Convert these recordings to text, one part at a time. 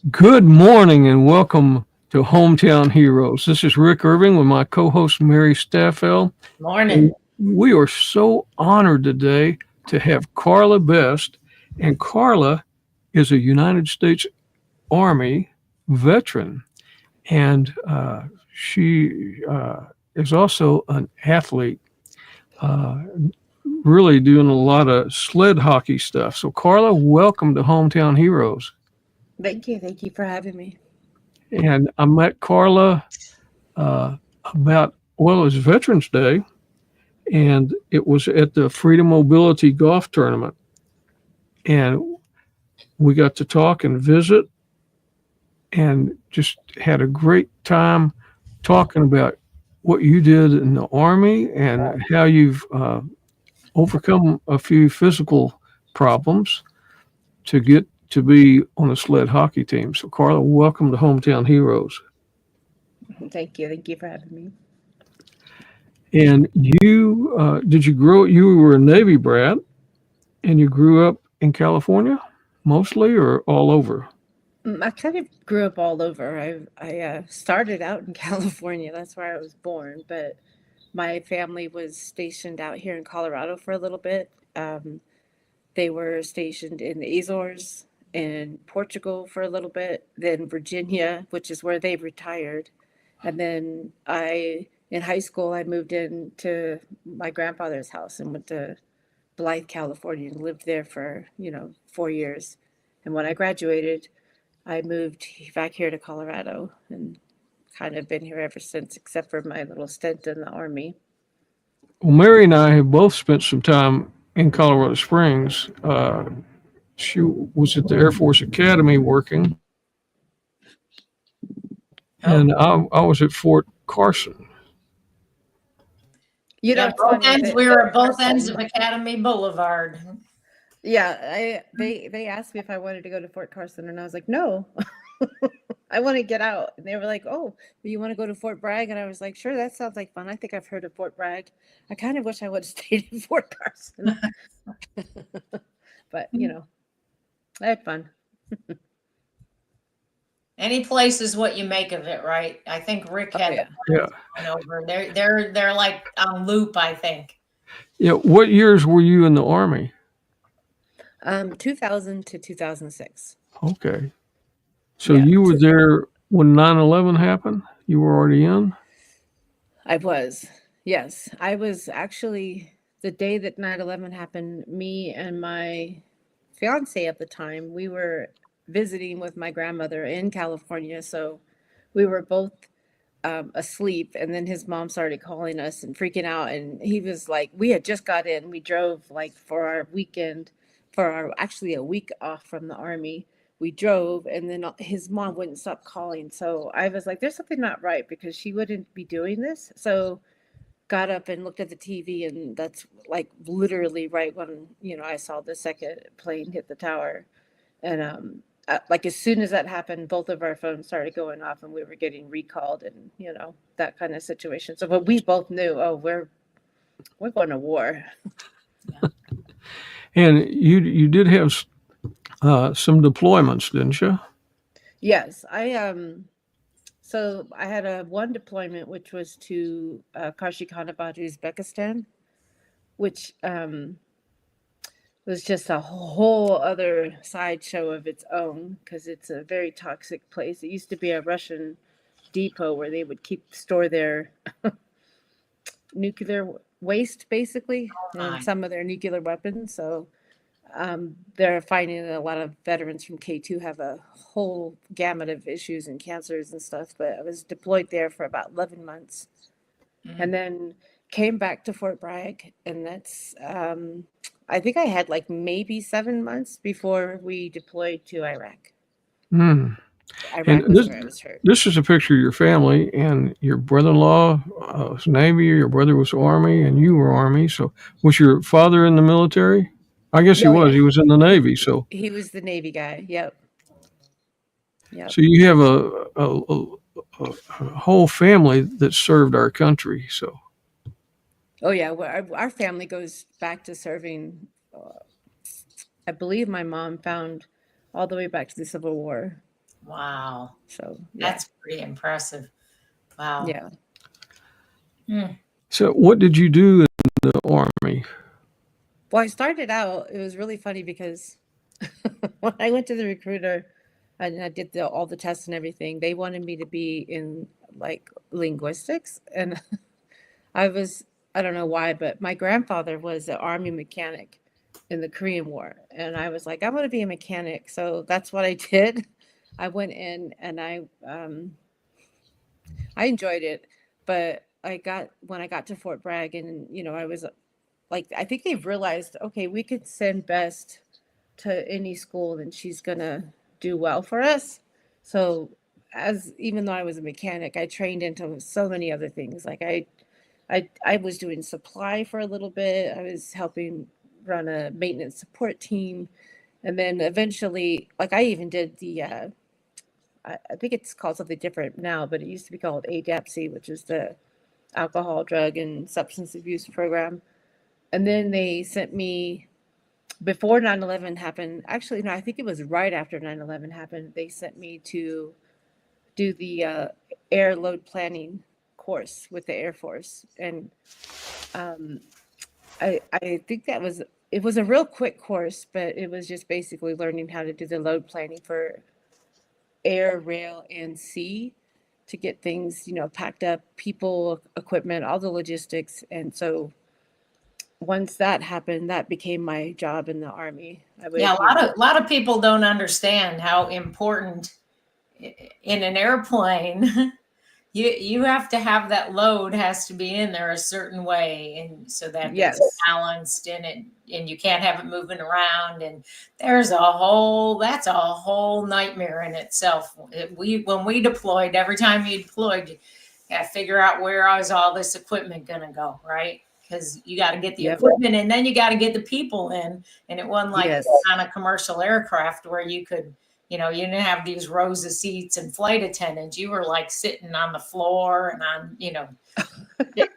Good morning and welcome to Hometown Heroes. This is Rick Irving with my co host Mary Staffel. And Morning. we are so honored today to have Carla Best. And Carla is a United States Army veteran. And she is also an athlete, uh, really doing a lot of sled hockey stuff. So, Carla, welcome to Hometown Heroes. Thank you. Thank you for having me. And I met Carla uh, about, well, it was Veterans Day, and it was at the Freedom Mobility Golf Tournament. And we got to talk and visit and just had a great time talking about what you did in the Army and how you've overcome a few physical problems to get to be on the sled hockey team. So, Carla, welcome to Hometown Heroes. Thank you. Thank you for having me. And you, did you grow, you were a Navy brat and you grew up in California mostly or all over? I kind of grew up all over. I started out in California. That's where I was born. But my family was stationed out here in Colorado for a little bit. They were stationed in the Azores and Portugal for a little bit, then Virginia, which is where they retired. And then in high school, I moved into my grandfather's house and went to Blythe, California, and lived there for, 4 years. And when I graduated, I moved back here to Colorado and kind of been here ever since, except for my little stint in the Army. Well, Mary and I have both spent some time in Colorado Springs. She was at the Air Force Academy working, Oh, and I was at Fort Carson. yeah, It's both funny ends. that We were at both ends Carson. of Academy Boulevard. Yeah, they asked me if I wanted to go to Fort Carson, and I was like, no, I want to get out. And they were like, oh, do you want to go to Fort Bragg? And I was like, sure, that sounds like fun. I think I've heard of Fort Bragg. I kind of wish I would have stayed in Fort Carson, but I had fun. Any place is what you make of it, right? I think Rick Oh had the yeah. Yeah. points going over. They're like on loop, I think. Yeah. What years were you in the Army? 2000 to 2006. Okay. So Yeah, you were there when 9/11 happened? You were already in? I was. Yes, I was actually the day that 9/11 happened. Me and my fiance at the time, we were visiting with my grandmother in California. So we were both asleep. And then his mom started calling us and freaking out. And he was like, we had just got in. We drove like for our weekend, for our actually a week off from the Army. We drove, and then his mom wouldn't stop calling. So I was like, there's something not right because she wouldn't be doing this. So got up and looked at the TV, and that's like literally right when I saw the second plane hit the tower, and like as soon as that happened, both of our phones started going off, and we were getting recalled, and that kind of situation. So, but we both knew, oh, we're going to war. And you did have some deployments, didn't you? Yes, So I had a one deployment, which was to Kashikhanabad, Uzbekistan, which was just a whole other sideshow of its own because it's a very toxic place. It used to be a Russian depot where they would store their nuclear waste, basically, and Fine. some of their nuclear weapons. So they're finding that a lot of veterans from K2 have a whole gamut of issues and cancers and stuff. But I was deployed there for about 11 months and Mm. then came back to Fort Bragg. And I think I had like maybe 7 months before we deployed to Iraq. Hmm. And Iraq was where I was hurt. this is a picture of your family, and your brother-in-law was Navy, your brother was Army, and you were Army. So, was your father in the military? I guess he Oh, was. yeah. He was in the Navy. So, He was the Navy guy. Yep. Yep. so you have a whole family that served our country. So, Oh, yeah. Well, our family goes back to serving. I believe my mom found all the way back to the Civil War. Wow. So yeah, That's pretty impressive. Wow. yeah. Hmm. So, what did you do in the Army? Well, I started out, it was really funny because when I went to the recruiter and I did all the tests and everything, they wanted me to be in like linguistics. And I don't know why, but my grandfather was an army mechanic in the Korean War. And I was like, I want to be a mechanic. So that's what I did. I went in and I enjoyed it. But when I got to Fort Bragg and, I was like, I think they've realized, okay, we could send Best to any school and she's gonna do well for us. So even though I was a mechanic, I trained into so many other things. Like I was doing supply for a little bit. I was helping run a maintenance support team. And then eventually, like I even did I think it's called something different now, but it used to be called ADAPC, which is the alcohol, drug, and substance abuse program. And then they sent me before 9/11 happened. Actually, no, I think it was right after 9/11 happened. They sent me to do the air load planning course with the Air Force. And um, I think it was a real quick course, but it was just basically learning how to do the load planning for air, rail, and sea to get things, packed up, people, equipment, all the logistics. And so once that happened, that became my job in the Army. I Yeah, would, a lot of people don't understand how important in an airplane you have to have that load has to be in there a certain way and so that it's yes, balanced in it and you can't have it moving around and that's a whole nightmare in itself. When we deployed, every time you deployed, you got to figure out where is all this equipment going to go, right? Because you got to get the yep, equipment and then you got to get the people in, and it wasn't like yes, on a commercial aircraft where you could, you didn't have these rows of seats and flight attendants. You were like sitting on the floor and on, yes,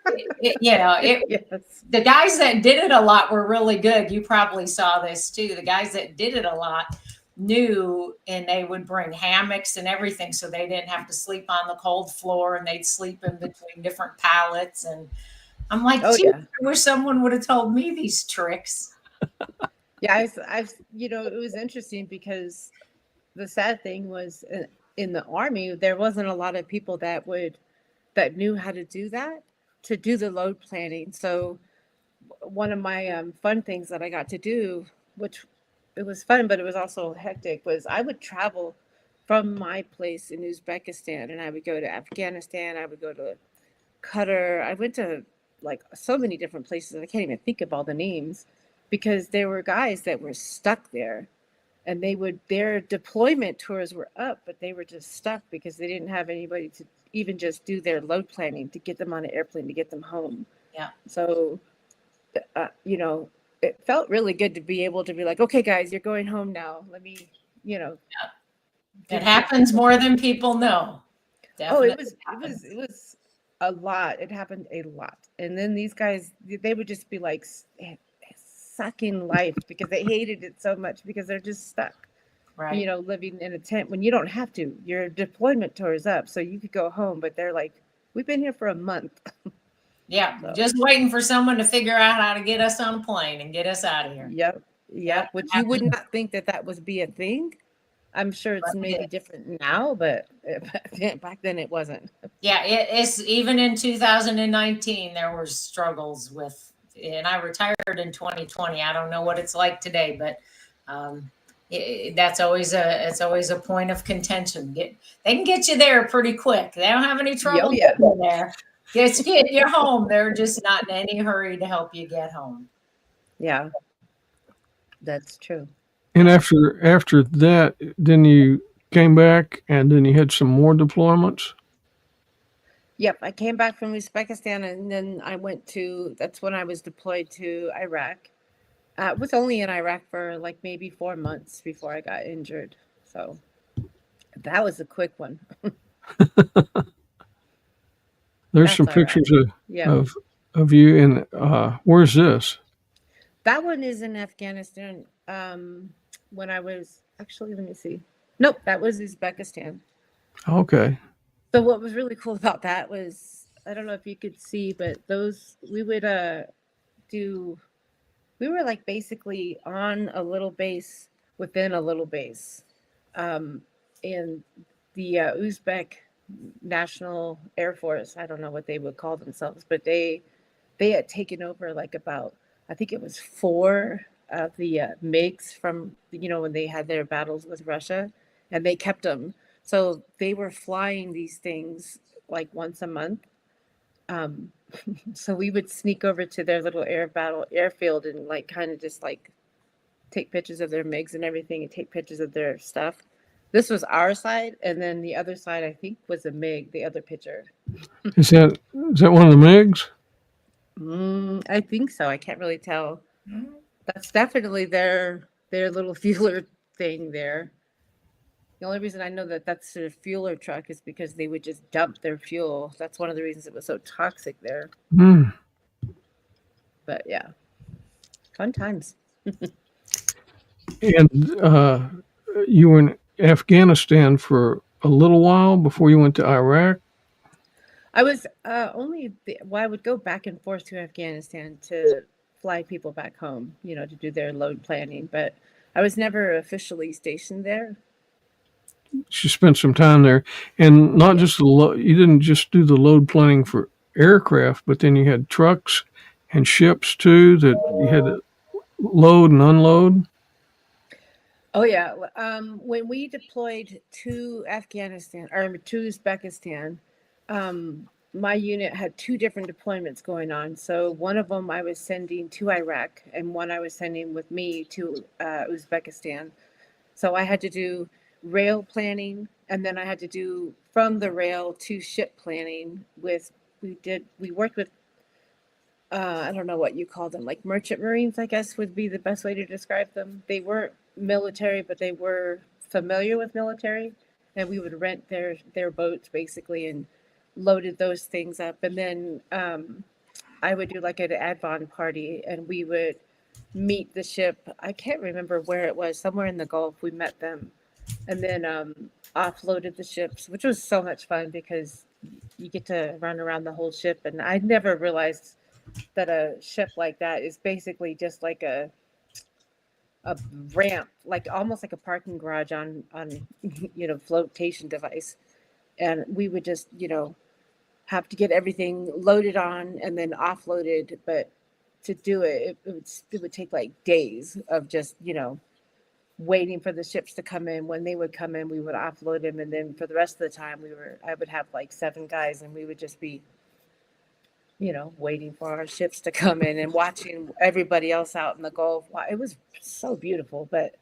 the guys that did it a lot were really good. You probably saw this too. The guys that did it a lot knew, and they would bring hammocks and everything so they didn't have to sleep on the cold floor and they'd sleep in between different pallets. And I'm like, oh gee, yeah, I wish someone would have told me these tricks. yeah. It was interesting because the sad thing was in the Army, there wasn't a lot of people that knew how to do that, to do the load planning. So one of my fun things that I got to do, which it was fun, but it was also hectic, was I would travel from my place in Uzbekistan and I would go to Afghanistan. I would go to Qatar. I went to like so many different places. I can't even think of all the names because there were guys that were stuck there and their deployment tours were up, but they were just stuck because they didn't have anybody to even just do their load planning to get them on an airplane to get them home. Yeah. So it felt really good to be able to be like, okay, guys, you're going home now. Let me, you know, It happens more than people know. oh, Definitely happens. it was a lot. It happened a lot. And then these guys, they would just be like sucking life because they hated it so much because they're just stuck, Right. living in a tent when you don't have to. Your deployment tour is up, so you could go home, but they're like, we've been here for a month. Yeah. So, Just waiting for someone to figure out how to get us on a plane and get us out of here. yep, Yeah. yep. Which you would not think that would be a thing. I'm sure it's But maybe different now, but back then it wasn't. yeah, it's even in 2019, there were struggles with, and I retired in 2020. I don't know what it's like today, but it's always a point of contention. They can get you there pretty quick. They don't have any trouble Oh yeah, getting you there. Just get you home. They're just not in any hurry to help you get home. yeah, that's true. And after that, then you came back, and then you had some more deployments. Yep, I came back from Uzbekistan, and then that's when I was deployed to Iraq. I was only in Iraq for like maybe 4 months before I got injured. So that was a quick one. There's That's some all right. pictures Yeah. of you. And where's this? That one is in Afghanistan. When I was actually, let me see. Nope, that was Uzbekistan. Okay. So what was really cool about that was, I don't know if you could see, but those we would do we were like basically on a little base within a little base. Um, and the Uzbek National Air Force, I don't know what they would call themselves, but they had taken over like about, I think it was four of the MiGs from, when they had their battles with Russia, and they kept them. So they were flying these things like once a month. Um, so we would sneak over to their little airfield and like kind of just like take pictures of their MiGs and everything and take pictures of their stuff. This was our side, and then the other side I think was a MiG, the other picture. Is that one of the MiGs? I think so. I can't really tell. That's definitely their little fueler thing there. The only reason I know that that's their fueler truck is because they would just dump their fuel. That's one of the reasons it was so toxic there. Hmm. But yeah, fun times. And you were in Afghanistan for a little while before you went to Iraq. I was well, I would go back and forth to Afghanistan to fly people back home, to do their load planning, but I was never officially stationed there. She spent some time there, and not Yeah. just you didn't just do the load planning for aircraft, but then you had trucks and ships too that you had to load and unload. Oh yeah. When we deployed to Afghanistan or to Uzbekistan, my unit had two different deployments going on. So one of them I was sending to Iraq, and one I was sending with me to Uzbekistan. So I had to do rail planning, and then I had to do from the rail to ship planning. We worked with I don't know what you call them, like merchant marines, I guess would be the best way to describe them. They weren't military, but they were familiar with military, and we would rent their boats basically and loaded those things up. And then I would do like an advon party, and we would meet the ship. I can't remember where it was, somewhere in the Gulf. We met them, and then offloaded the ships, which was so much fun because you get to run around the whole ship. And I never realized that a ship like that is basically just like a ramp, like almost like a parking garage on flotation device. And we would just have to get everything loaded on and then offloaded. But to do it would take like days of just waiting for the ships to come in. When they would come in, we would offload them, and then for the rest of the time I would have like 7 guys, and we would just be waiting for our ships to come in and watching everybody else out in the Gulf. Wow, it was so beautiful. But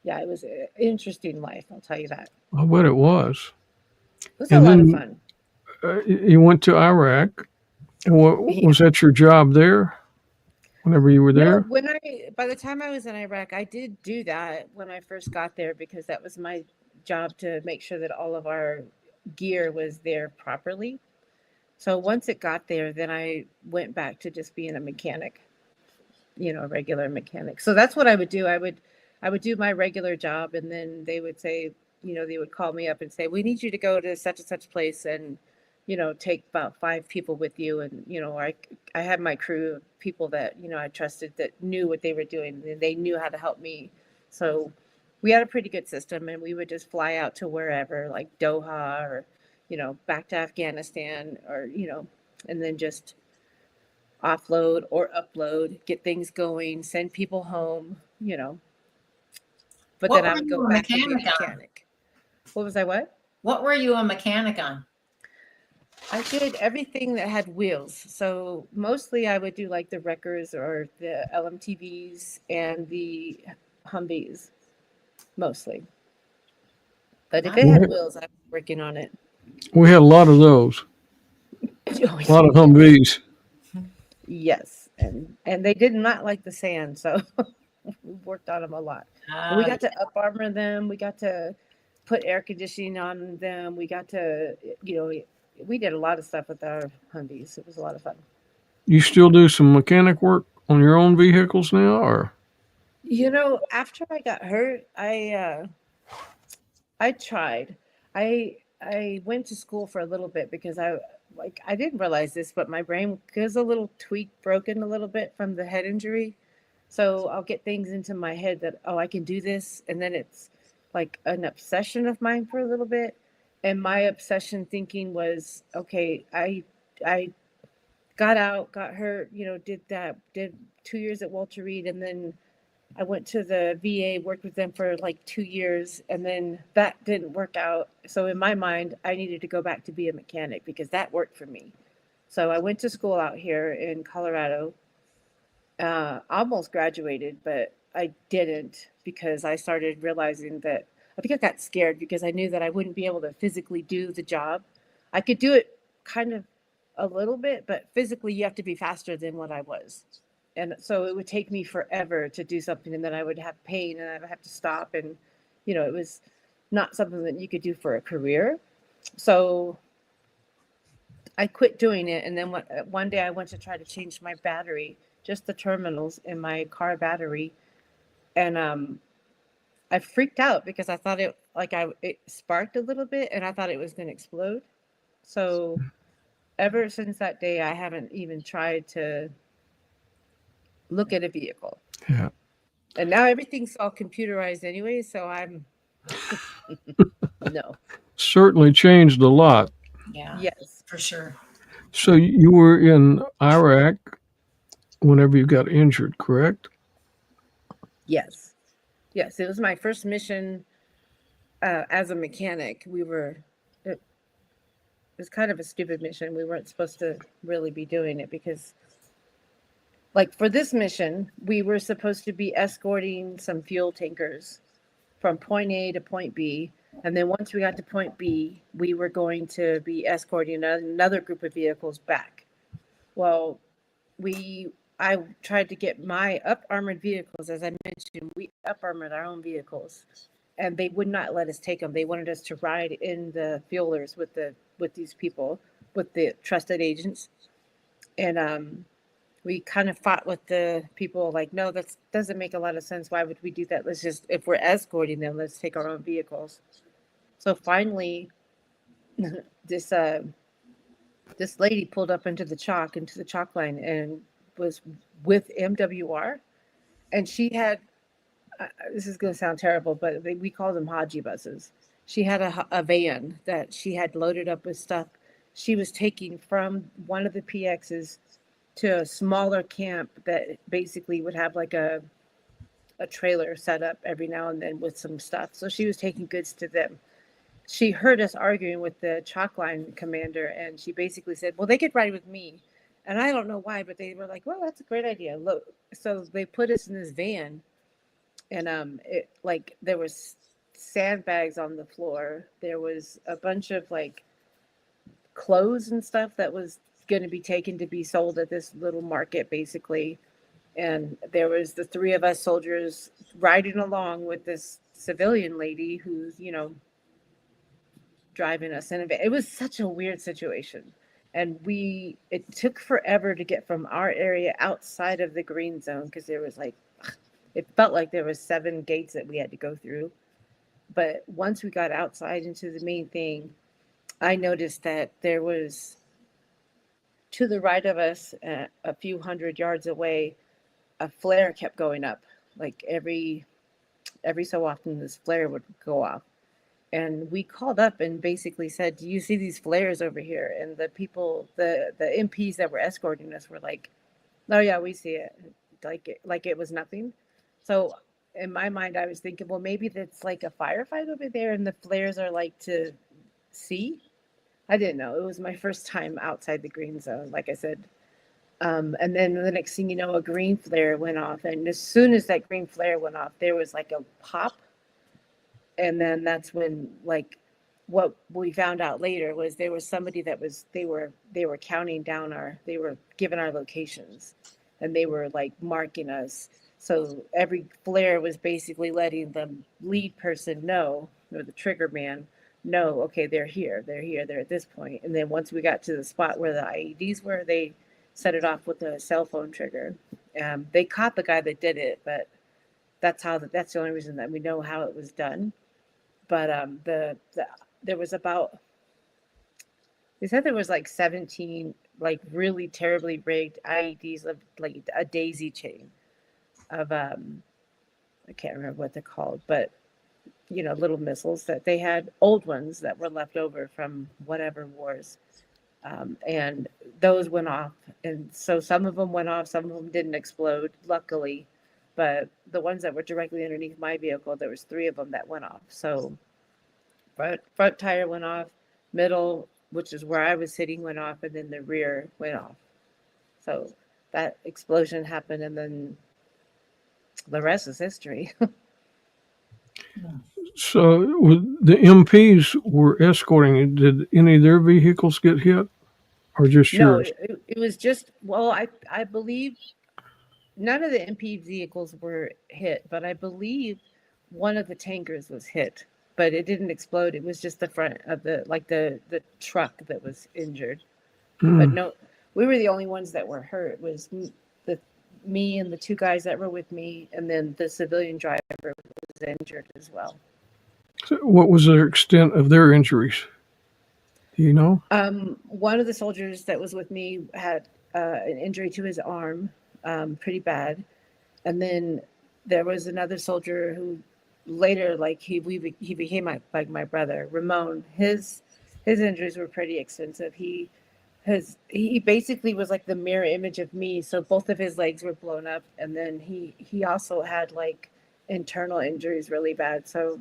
yeah, it was an interesting life, I'll tell you that. I bet it was. It was a And lot of then fun. you went to Iraq. And what Yeah. was that your job there? Whenever you were No, there? by the time I was in Iraq, I did do that when I first got there because that was my job, to make sure that all of our gear was there properly. So once it got there, then I went back to just being a mechanic, a regular mechanic. So that's what I would do. I would do my regular job, and then they would say, they would call me up and say, "We need you to go to such and such place and, take about 5 people with you." And, I had my crew of people that, I trusted, that knew what they were doing, and they knew how to help me. So we had a pretty good system, and we would just fly out to wherever, like Doha or, back to Afghanistan, or, and then just offload or upload, get things going, send people home. But What then I were would go you a back to be a mechanic on? mechanic. What was I, what? What were you a mechanic on? I did everything that had wheels. So mostly I would do like the wreckers or the LMTVs and the Humvees, mostly. But if it We had had, wheels, I was working on it. we had a lot of those, Oh, a lot of yes. Humvees. Yes. And they did not like the sand, so we worked on them a lot. But we Uh, got to up armor them. We got to put air conditioning on them. We got to, we did a lot of stuff with our Humvees. It was a lot of fun. You still do some mechanic work on your own vehicles now, or? After I got hurt, I tried. I went to school for a little bit because I didn't realize this, but my brain was a little tweak broken a little bit from the head injury. So I'll get things into my head that, oh, I can do this, and then it's like an obsession of mine for a little bit. And my obsession thinking was, okay, I got out, got hurt, did 2 years at Walter Reed, and then I went to the VA, worked with them for like 2 years, and then that didn't work out. So in my mind, I needed to go back to be a mechanic because that worked for me. So I went to school out here in Colorado, almost graduated, but I didn't because I started realizing that I think I got scared because I knew that I wouldn't be able to physically do the job. I could do it kind of a little bit, but physically you have to be faster than what I was. And so it would take me forever to do something, and then I would have pain and I would have to stop. And, it was not something that you could do for a career. So I quit doing it. And then one day I went to try to change my battery, just the terminals in my car battery. And I freaked out because I thought it sparked a little bit and I thought it was going to explode. So ever since that day, I haven't even tried to look at a vehicle. Yeah. And now everything's all computerized anyway. So I'm, no. Certainly changed a lot. Yeah, Yes. for sure. So you were in Iraq whenever you got injured, correct? Yes. Yes. It was my first mission as a mechanic. It was kind of a stupid mission. We weren't supposed to really be doing it because, like, for this mission, we were supposed to be escorting some fuel tankers from point A to point B. And then once we got to point B, we were going to be escorting another group of vehicles back. Well, I tried to get my up armored vehicles. As I mentioned, we up armored our own vehicles, and they would not let us take them. They wanted us to ride in the fuelers with these people, with the trusted agents. And we kind of fought with the people like, no, that doesn't make a lot of sense. Why would we do that? Let's just, if we're escorting them, let's take our own vehicles. So finally, this this lady pulled up into the chalk line, and was with MWR, and she had, this is going to sound terrible, but we call them Haji buses. She had a van that she had loaded up with stuff. She was taking from one of the PXs to a smaller camp that basically would have like a trailer set up every now and then with some stuff. So she was taking goods to them. She heard us arguing with the chalk line commander, and she basically said, well, they could ride with me. And I don't know why, but they were like, well, that's a great idea. Look, so they put us in this van, and it, like, there was sandbags on the floor. There was a bunch of like clothes and stuff that was going to be taken to be sold at this little market, basically. And there was the three of us soldiers riding along with this civilian lady who's, driving us in a van. It was such a weird situation. And it took forever to get from our area outside of the green zone because there was like, it felt like there was 7 gates that we had to go through. But once we got outside into the main thing, I noticed that there was, to the right of us, a few hundred yards away, a flare kept going up. Like every so often, this flare would go off. And we called up and basically said, do you see these flares over here? And the people, the MPs that were escorting us were like, oh yeah, we see it. Like it was nothing. So in my mind, I was thinking, well, maybe that's like a firefight over there and the flares are like to see. I didn't know. It was my first time outside the green zone, like I said. And then the next thing you know, a green flare went off. And as soon as that green flare went off, there was like a pop. And then that's when, like, what we found out later was there was somebody that was, they were counting down they were given our locations, and they were like marking us. So every flare was basically letting the lead person know, or the trigger man know, okay, they're here, they're at this point. And then once we got to the spot where the IEDs were, they set it off with a cell phone trigger. They caught the guy that did it, but that's the only reason that we know how it was done. but there was about, they said there was like 17 like really terribly rigged IEDs of like a daisy chain of I can't remember what they're called, but little missiles that they had, old ones that were left over from whatever wars. And those went off. And so some of them went off, some of them didn't explode, luckily. But the ones that were directly underneath my vehicle, there was 3 of them that went off. So front tire went off, middle, which is where I was sitting, went off, and then the rear went off. So that explosion happened, and then the rest is history. So the MPs were escorting it. Did any of their vehicles get hit, or just No, yours? it was just, well, I believe none of the MP vehicles were hit, but I believe one of the tankers was hit, but it didn't explode. It was just the front of the truck that was injured. But no, we were the only ones that were hurt. It was me and the 2 guys that were with me, and then the civilian driver was injured as well. So what was the extent of their injuries? Do you know? One of the soldiers that was with me had an injury to his arm, pretty bad. And then there was another soldier who later, like he became my brother, Ramon. His injuries were pretty extensive. He basically was like the mirror image of me. So both of his legs were blown up, and then he also had like internal injuries really bad. So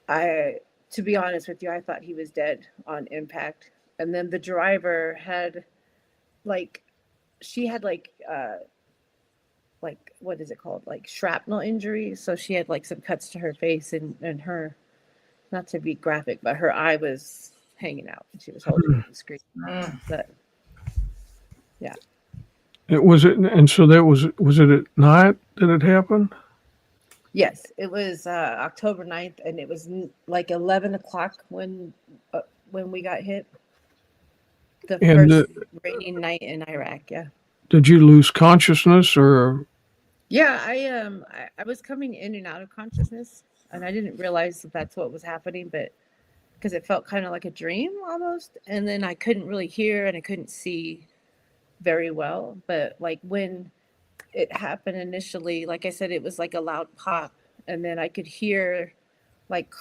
to be honest with you, I thought he was dead on impact. And then the driver had she had what is it called? Like shrapnel injuries. So she had like some cuts to her face, and her, not to be graphic, but her eye was hanging out and she was holding it and screaming. But yeah. And so was it at night that it happened? Yes, it was October 9th, and it was like 11 o'clock when we got hit. The And first raining night in Iraq, yeah. did you lose consciousness, or? Yeah, I was coming in and out of consciousness, and I didn't realize that's what was happening, but because it felt kind of like a dream almost, and then I couldn't really hear and I couldn't see very well. But like when it happened initially, like I said, it was like a loud pop, and then I could hear like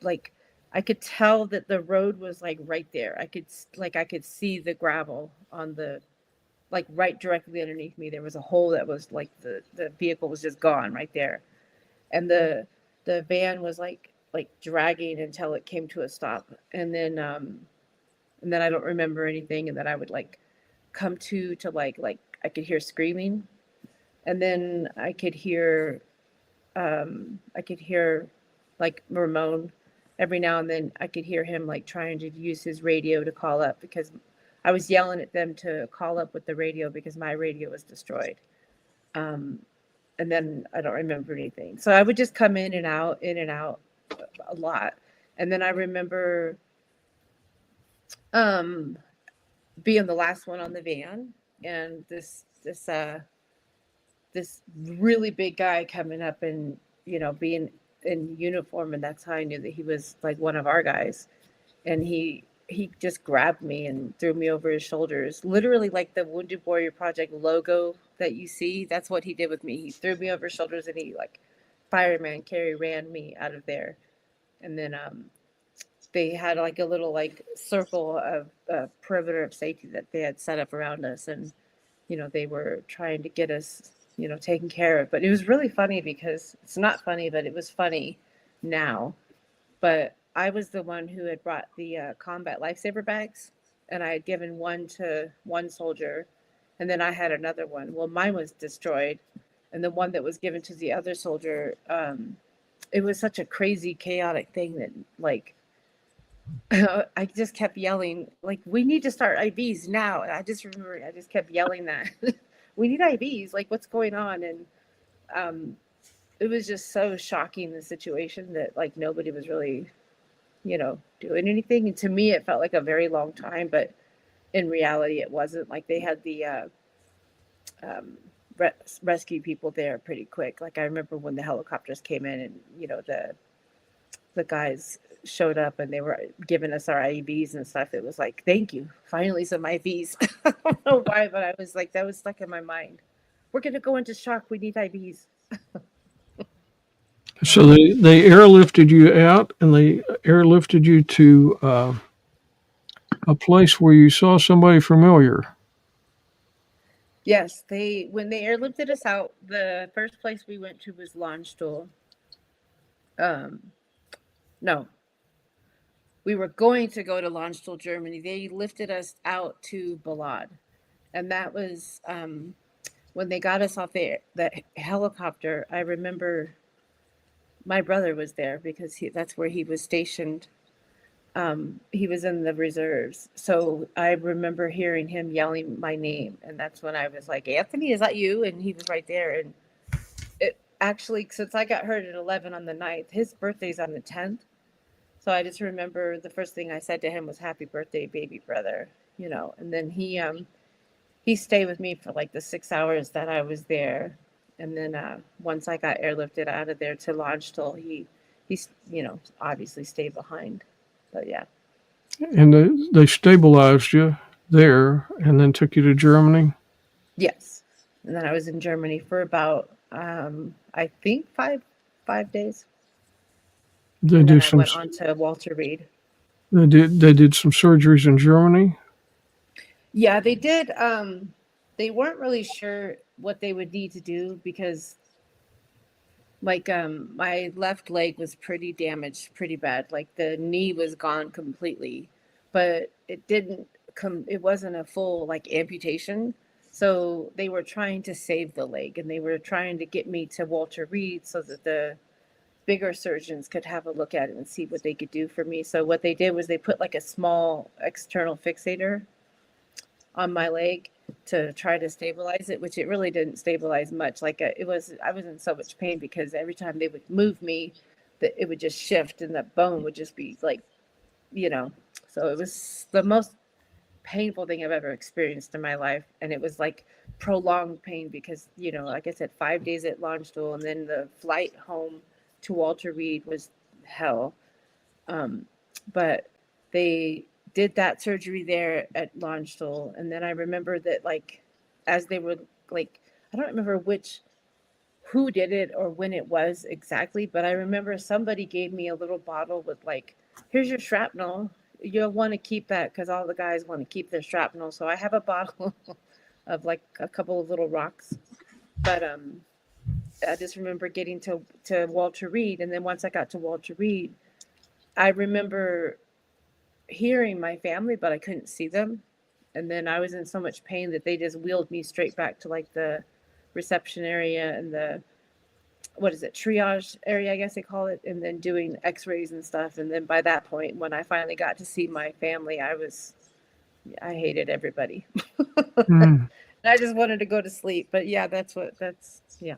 like I could tell that the road was like right there. I could see the gravel on the, like right directly underneath me. There was a hole that was like the vehicle was just gone right there, and the van was like dragging until it came to a stop, and then I don't remember anything, and then I would like come to like I could hear screaming, and then I could hear like Ramon. Every now and then I could hear him like trying to use his radio to call up, because I was yelling at them to call up with the radio because my radio was destroyed. And then I don't remember anything. So I would just come in and out a lot. And then I remember being the last one on the van, and this really big guy coming up and being in uniform, and that's how I knew that he was like one of our guys. And he just grabbed me and threw me over his shoulders, literally like the Wounded Warrior Project logo that you see. That's what he did with me. He threw me over his shoulders, and he like fireman carry ran me out of there. And then they had like a little like circle of perimeter of safety that they had set up around us, and they were trying to get us taken care of. But it was really funny, because it's not funny, but it was funny now. But I was the one who had brought the combat lifesaver bags, and I had given one to one soldier, and then I had another one. Well, mine was destroyed, and the one that was given to the other soldier, it was such a crazy, chaotic thing that like I just kept yelling, like, we need to start IVs now. And I just remember I just kept yelling that we need IVs, like what's going on? And it was just so shocking, the situation, that like nobody was really doing anything. And to me it felt like a very long time, but in reality it wasn't. Like they had the rescue people there pretty quick. Like I remember when the helicopters came in, and the guys showed up and they were giving us our IVs and stuff, it was like, thank you, finally some IVs. I don't know why, but I was like, that was stuck in my mind. We're gonna go into shock. We need IVs. So they airlifted you out, and they airlifted you to a place where you saw somebody familiar. Yes, when they airlifted us out, the first place we went to was Landstuhl. No, we were going to go to Landstuhl, Germany. They lifted us out to Balad, and that was when they got us off the helicopter. I remember my brother was there because that's where he was stationed. He was in the reserves. So I remember hearing him yelling my name. And that's when I was like, Anthony, is that you? And he was right there. And it actually, since I got hurt at 11 on the 9th, his birthday's on the 10th. So I just remember the first thing I said to him was, happy birthday, baby brother, and then he stayed with me for like the 6 hours that I was there. And then once I got airlifted out of there to Landstuhl, he obviously stayed behind. But yeah. And they stabilized you there and then took you to Germany? Yes. And then I was in Germany for about, I think, five days. They And then did I went on to Walter Reed. They did some surgeries in Germany? Yeah, they did. They weren't really sure what they would need to do because my left leg was pretty damaged, pretty bad. Like the knee was gone completely, but it wasn't a full like amputation. So they were trying to save the leg and they were trying to get me to Walter Reed so that the bigger surgeons could have a look at it and see what they could do for me. So what they did was they put like a small external fixator on my leg to try to stabilize it, which it really didn't stabilize much. Like I was in so much pain because every time they would move me, that it would just shift and the bone would just be like, so it was the most painful thing I've ever experienced in my life. And it was like prolonged pain because, like I said, 5 days at Landstuhl and then the flight home to Walter Reed was hell. But they did that surgery there at Landstuhl. And then I remember that as they were I don't remember who did it or when it was exactly, but I remember somebody gave me a little bottle with here's your shrapnel. You'll want to keep that because all the guys want to keep their shrapnel. So I have a bottle of a couple of little rocks. But I just remember getting to Walter Reed. And then once I got to Walter Reed, I remember hearing my family, but I couldn't see them. And then I was in so much pain that they just wheeled me straight back to the reception area and the triage area, I guess they call it, and then doing x-rays and stuff. And then by that point, when I finally got to see my family, I hated everybody. And I just wanted to go to sleep. But yeah, yeah.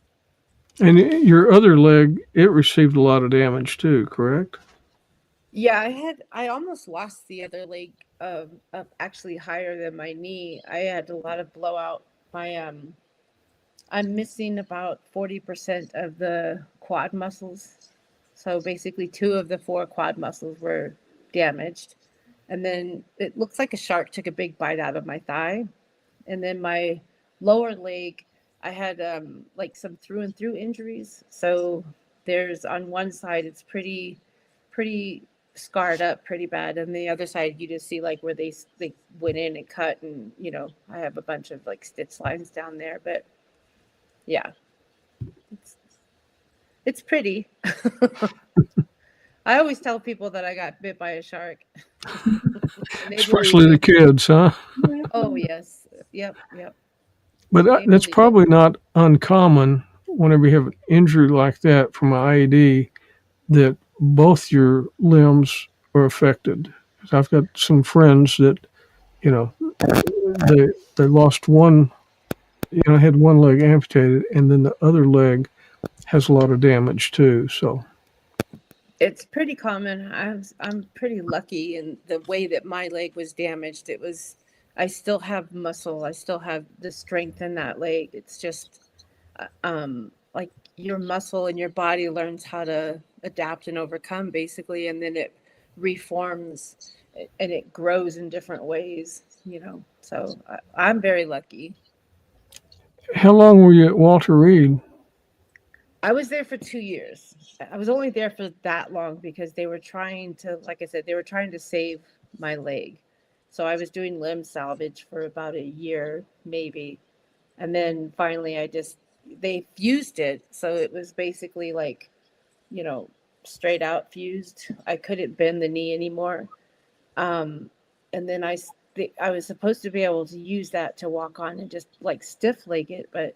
And your other leg, it received a lot of damage too, correct? Yeah, I almost lost the other leg up actually higher than my knee. I had a lot of blowout. I'm missing about 40% of the quad muscles. So basically 2 of the 4 quad muscles were damaged. And then it looks like a shark took a big bite out of my thigh. And then my lower leg, I had some through and through injuries. So there's on one side, it's pretty scarred up pretty bad. And the other side, you just see where they went in and cut. And, I have a bunch of stitch lines down there. But yeah, it's pretty. I always tell people that I got bit by a shark. Especially the kids, huh? Oh, yes. Yep. But that's probably not uncommon whenever you have an injury like that from an IED that both your limbs are affected. I've got some friends that, they lost one, had one leg amputated, and then the other leg has a lot of damage too. So it's pretty common. I'm pretty lucky in the way that my leg was damaged. I still have muscle. I still have the strength in that leg. It's just your muscle and your body learns how to adapt and overcome basically, and then it reforms and it grows in different ways, So I'm very lucky. How long were you at Walter Reed? I was there for 2 years. I was only there for that long because they were trying to, like I said, they were trying to save my leg. So I was doing limb salvage for about a year, maybe. And then finally they fused it. So it was basically like, you know, straight out fused. I couldn't bend the knee anymore. Um, and then I was supposed to be able to use that to walk on and just like stiff leg it, but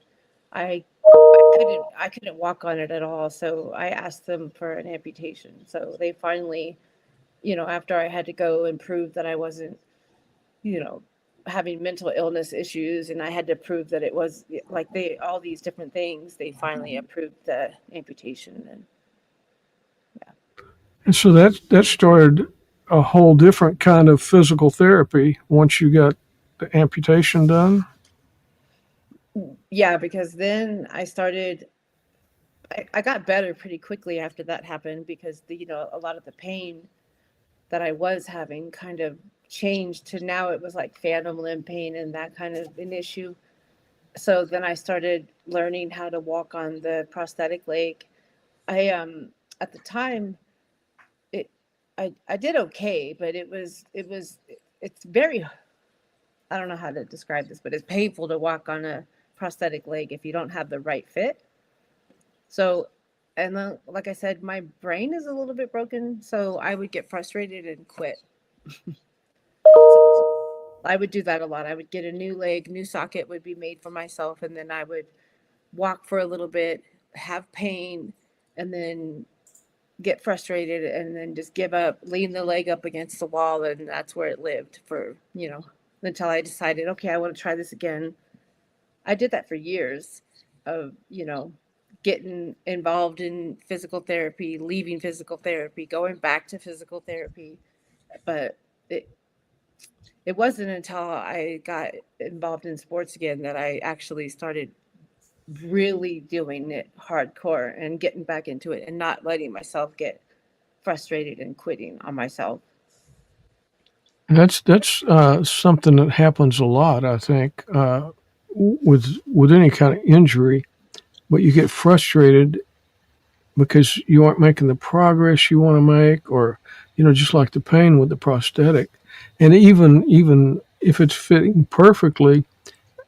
I couldn't walk on it at all. So I asked them for an amputation. So they finally, after I had to go and prove that I wasn't, you know, having mental illness issues, and I had to prove that it was like all these different things, they finally approved the amputation. And And so that started a whole different kind of physical therapy once you got the amputation done. yeah, because then I got better pretty quickly after that happened because a lot of the pain that I was having kind of changed to now it was like phantom limb pain and that kind of an issue. So then I started learning how to walk on the prosthetic leg. I at the time it I did okay, but it's very, I don't know how to describe this, but it's painful to walk on a prosthetic leg if you don't have the right fit. So, and then, like I said, my brain is a little bit broken, so I would get frustrated and quit. I would do that a lot. I would get a new leg, new socket would be made for myself, and then I would walk for a little bit, have pain, and then get frustrated, and then just give up, lean the leg up against the wall, and that's where it lived for, until I decided, okay, I want to try this again. I did that for years of, getting involved in physical therapy, leaving physical therapy, going back to physical therapy. But it wasn't until I got involved in sports again that I actually started really doing it hardcore and getting back into it and not letting myself get frustrated and quitting on myself. And that's something that happens a lot, I think, with any kind of injury. But you get frustrated because you aren't making the progress you want to make, or just like the pain with the prosthetic. And even if it's fitting perfectly,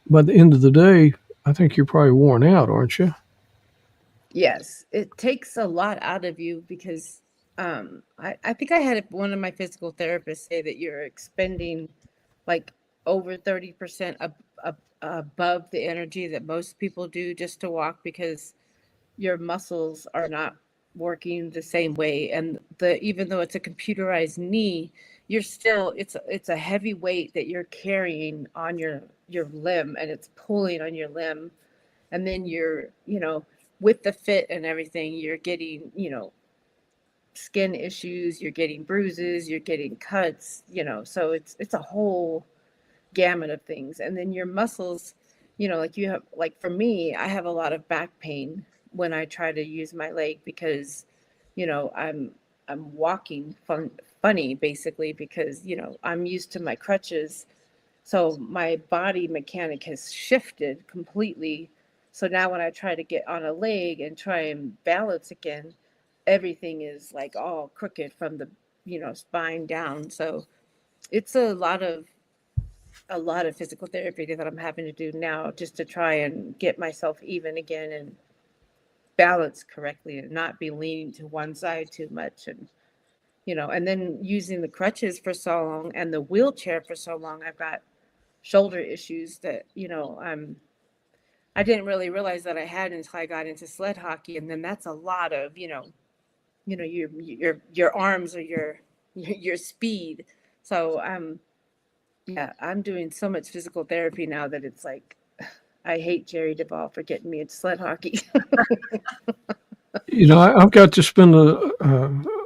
by the end of the day, I think you're probably worn out, aren't you? Yes, it takes a lot out of you because I think I had one of my physical therapists say that you're expending like over 30% above the energy that most people do just to walk because your muscles are not working the same way. And even though it's a computerized knee, you're still it's a heavy weight that you're carrying on your limb, and it's pulling on your limb. And then you're, with the fit and everything, you're getting, skin issues, you're getting bruises, you're getting cuts, so it's a whole gamut of things. And then your muscles, like you have, like for me, I have a lot of back pain when I try to use my leg because, I'm walking funny basically because, I'm used to my crutches. So my body mechanic has shifted completely. So now when I try to get on a leg and try and balance again, everything is like all crooked from the, spine down. So it's a lot of physical therapy that I'm having to do now just to try and get myself even again and balance correctly and not be leaning to one side too much. And, and then using the crutches for so long and the wheelchair for so long, I've got shoulder issues that, I didn't really realize that I had until I got into sled hockey. And then that's a lot of, your arms or your speed. So, yeah, I'm doing so much physical therapy now that it's like, I hate Jerry Duvall for getting me into sled hockey. I've got to spend a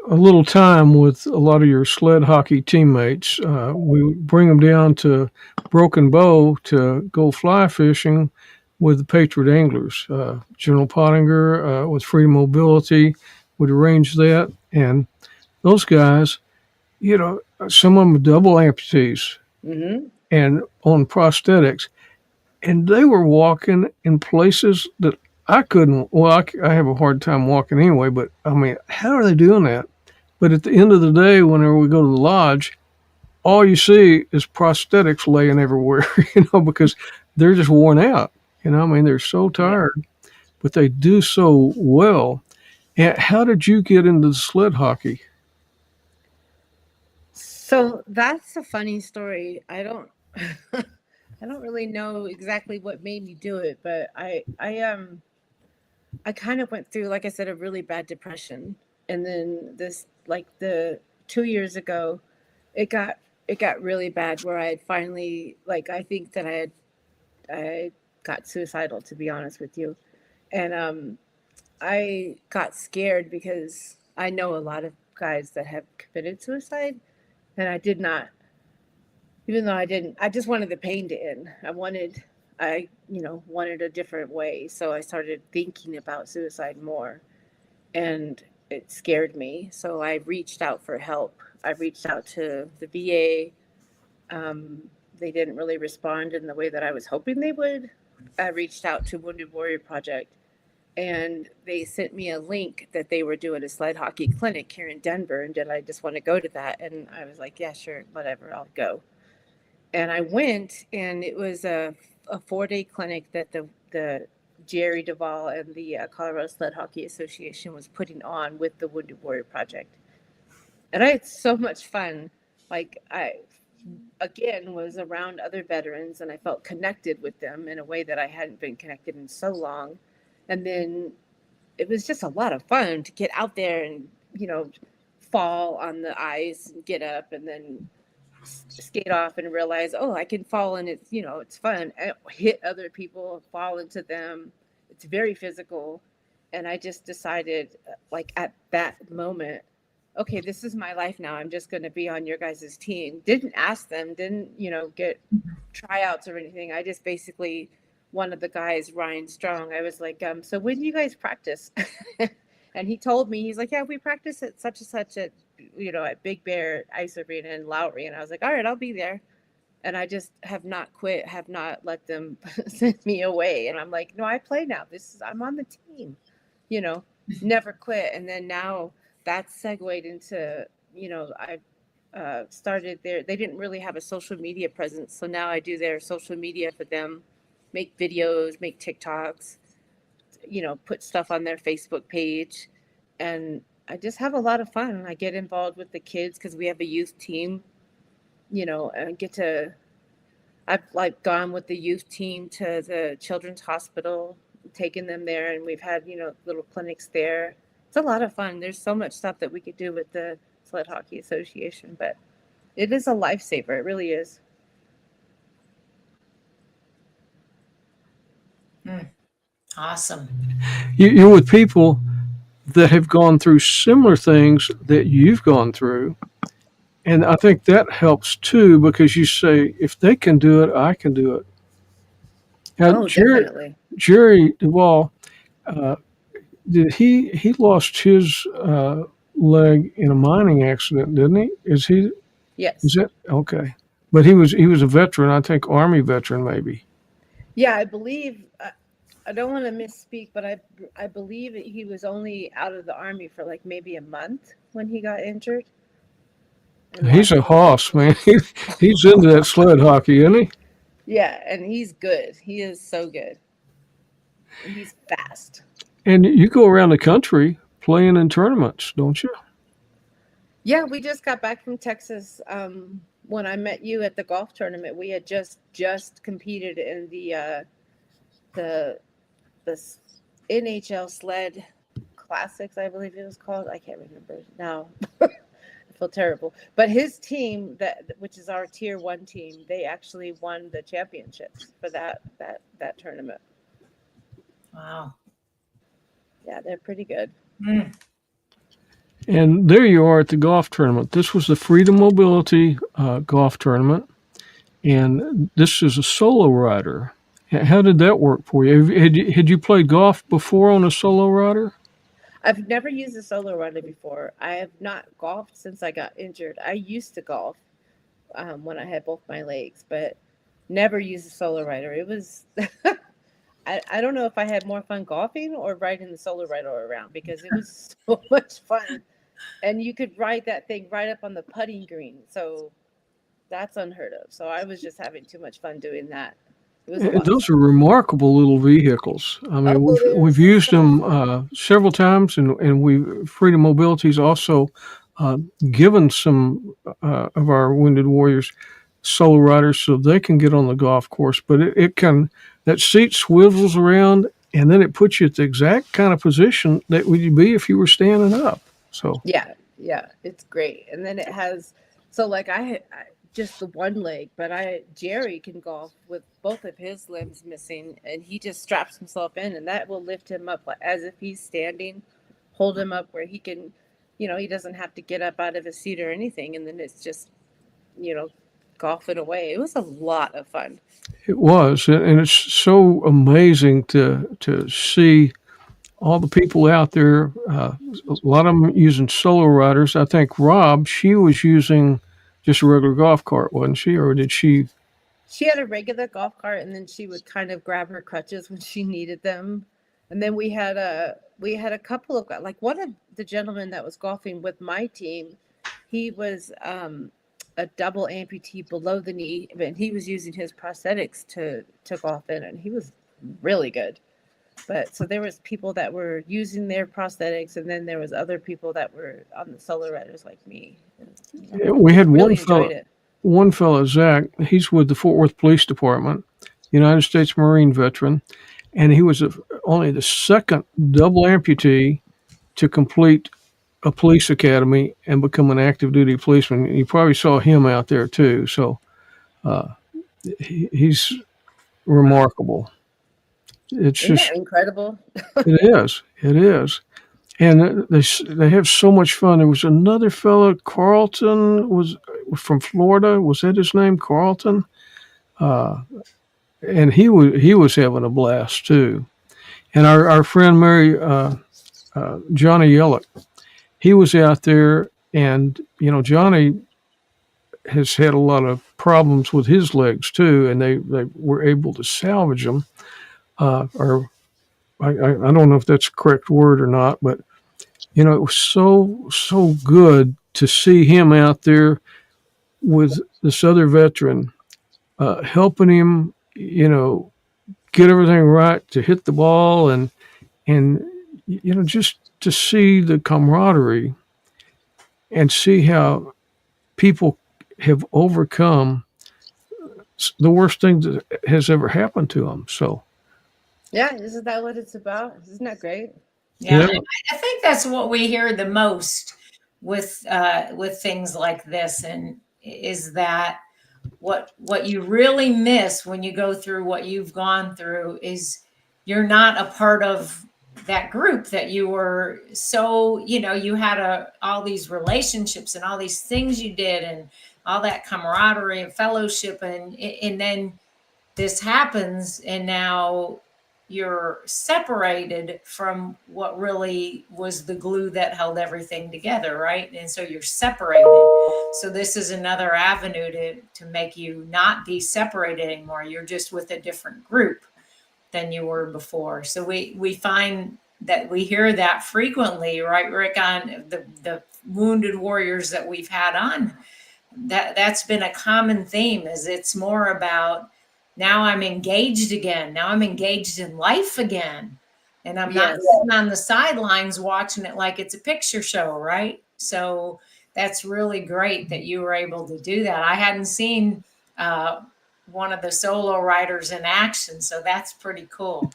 little time with a lot of your sled hockey teammates. We bring them down to Broken Bow to go fly fishing with the Patriot Anglers. General Pottinger with Free Mobility, would arrange that. And those guys, some of them were double amputees Mm-hmm. and on prosthetics, and they were walking in places that I couldn't. Well, I have a hard time walking anyway, but I mean, how are they doing that? But at the end of the day, whenever we go to the lodge, all you see is prosthetics laying everywhere, because they're just worn out. I mean, they're so Yeah. tired, but they do so well. And how did you get into the sled hockey? So that's a funny story. I don't I don't really know exactly what made me do it, but I kind of went through, like I said, a really bad depression. And then this, like, the 2 years ago, it got it got really bad where I had finally, like, I think that I got suicidal, to be honest with you. And I got scared because I know a lot of guys that have committed suicide, and I did not. Even though I didn't, I just wanted the pain to end. I wanted a different way. So I started thinking about suicide more, and it scared me. So I reached out for help. I reached out to the VA. They didn't really respond in the way that I was hoping they would. I reached out to Wounded Warrior Project, and they sent me a link that they were doing a sled hockey clinic here in Denver. And did I just want to go to that? And I was like, yeah, sure, whatever, I'll go. And I went, and it was a 4-day clinic that the Jerry Duvall and the Colorado Sled Hockey Association was putting on with the Wounded Warrior Project. And I had so much fun. Like, I, again, was around other veterans, and I felt connected with them in a way that I hadn't been connected in so long. And then it was just a lot of fun to get out there and, fall on the ice and get up and then skate off and realize, oh, I can fall, and it's fun. I hit other people, fall into them. It's very physical. And I just decided, like, at that moment, okay, this is my life now. I'm just going to be on your guys' team. Didn't ask them, didn't, get tryouts or anything. I just basically, one of the guys, Ryan Strong, I was like, so when do you guys practice? And he told me, he's like, yeah, we practice at such and such at Big Bear Ice Arena in Lowry. And I was like, all right, I'll be there. And I just have not quit, have not let them send me away. And I'm like, no, I play now. I'm on the team, never quit. And then now that's segued into, I started there. They didn't really have a social media presence. So now I do their social media for them, make videos, make TikToks, put stuff on their Facebook page. And I just have a lot of fun. I get involved with the kids because we have a youth team, and I've like gone with the youth team to the children's hospital, taken them there, and we've had, little clinics there. It's a lot of fun. There's so much stuff that we could do with the Sled Hockey Association, but it is a lifesaver. It really is. Awesome. You're with people that have gone through similar things that you've gone through. And I think that helps too, because you say, if they can do it, I can do it. Now, Oh, definitely. Jerry Duvall, uh, did he lost his leg in a mining accident, didn't he? Is Yes. that okay? But he was a veteran, I think, Army veteran maybe. Yeah, I believe. I don't want to misspeak, but I believe that he was only out of the Army for like maybe a month when he got injured. He's a hoss, man. He's into that sled hockey, isn't he? Yeah, and he's good. He is so good. And he's fast. And you go around the country playing in tournaments, don't you? Yeah, we just got back from Texas. When I met you at the golf tournament, we had just competed in the NHL Sled Classics, I believe it was called. I can't remember now. I feel terrible. But his team, which is our tier 1 team, they actually won the championships for that tournament. Wow. Yeah, they're pretty good. And there you are at the golf tournament. This was the Freedom Mobility golf tournament, and this is a solo rider. How did that work for you? Had you played golf before on a solo rider? I've never used a solo rider before. I have not golfed since I got injured. I used to golf when I had both my legs, but never used a solo rider. It was, I don't know if I had more fun golfing or riding the solo rider around because it was so much fun. And you could ride that thing right up on the putting green. So that's unheard of. So I was just having too much fun doing that. It was a lot of Those fun. are remarkable little vehicles. I mean, Oh, they're we've used so them fun. several times, and we Freedom Mobility's also uh, given some of our wounded warriors solo riders so they can get on the golf course. But it can that seat swivels around, and then it puts you at the exact kind of position that would you be if you were standing up. So Yeah, yeah, it's great. And then it has, so like I just the one leg, but Jerry can golf with both of his limbs missing, and he just straps himself in, and that will lift him up like, as if he's standing, hold him up where he can, he doesn't have to get up out of his seat or anything, and then it's just, you know, golfing away. It was a lot of fun. it was, and it's so amazing to see all the people out there. A lot of them using solo riders. I think Rob, she was using just a regular golf cart, wasn't she? Or did she? She had a regular golf cart, and then she would kind of grab her crutches when she needed them. And then we had a couple of like one of the gentlemen that was golfing with my team. He was a double amputee below the knee, and he was using his prosthetics to golf in, and he was really good. But so there was people that were using their prosthetics, and then there was other people that were on the solo riders like me. And, We had really enjoyed it. one fellow, Zach. He's with the Fort Worth Police Department, United States Marine veteran, and he was only the second double amputee to complete a police academy and become an active duty policeman. You probably saw him out there too. So uh, he's remarkable. It's Isn't just that incredible? it is. It is. And they have so much fun. There was another fellow, Carlton, was from Florida. Was that his name, Carlton? Uh, and he was having a blast too. And our friend Mary Johnny Yellick, he was out there, and Johnny has had a lot of problems with his legs too, and they were able to salvage them. Or I don't know if that's the correct word or not, but it was so good to see him out there with this other veteran, helping him, get everything right to hit the ball, and just to see the camaraderie and see how people have overcome the worst thing that has ever happened to them. So Yeah, isn't that what it's about? Isn't that great? Yeah, yeah, I think that's what we hear the most with things like this, and is that what you really miss when you go through what you've gone through is you're not a part of that group that you were. So you had all these relationships and all these things you did and all that camaraderie and fellowship, and then this happens, and now you're separated from what really was the glue that held everything together, right? And so you're separated. So this is another avenue to make you not be separated anymore. You're just with a different group than you were before. So we find that we hear that frequently, right, Rick, on the wounded warriors that we've had on. That's been a common theme, is it's more about, now I'm engaged again. Now I'm engaged in life again. And I'm not Yes. sitting on the sidelines watching it like it's a picture show, right? So that's really great that you were able to do that. I hadn't seen one of the solo riders in action, so that's pretty cool.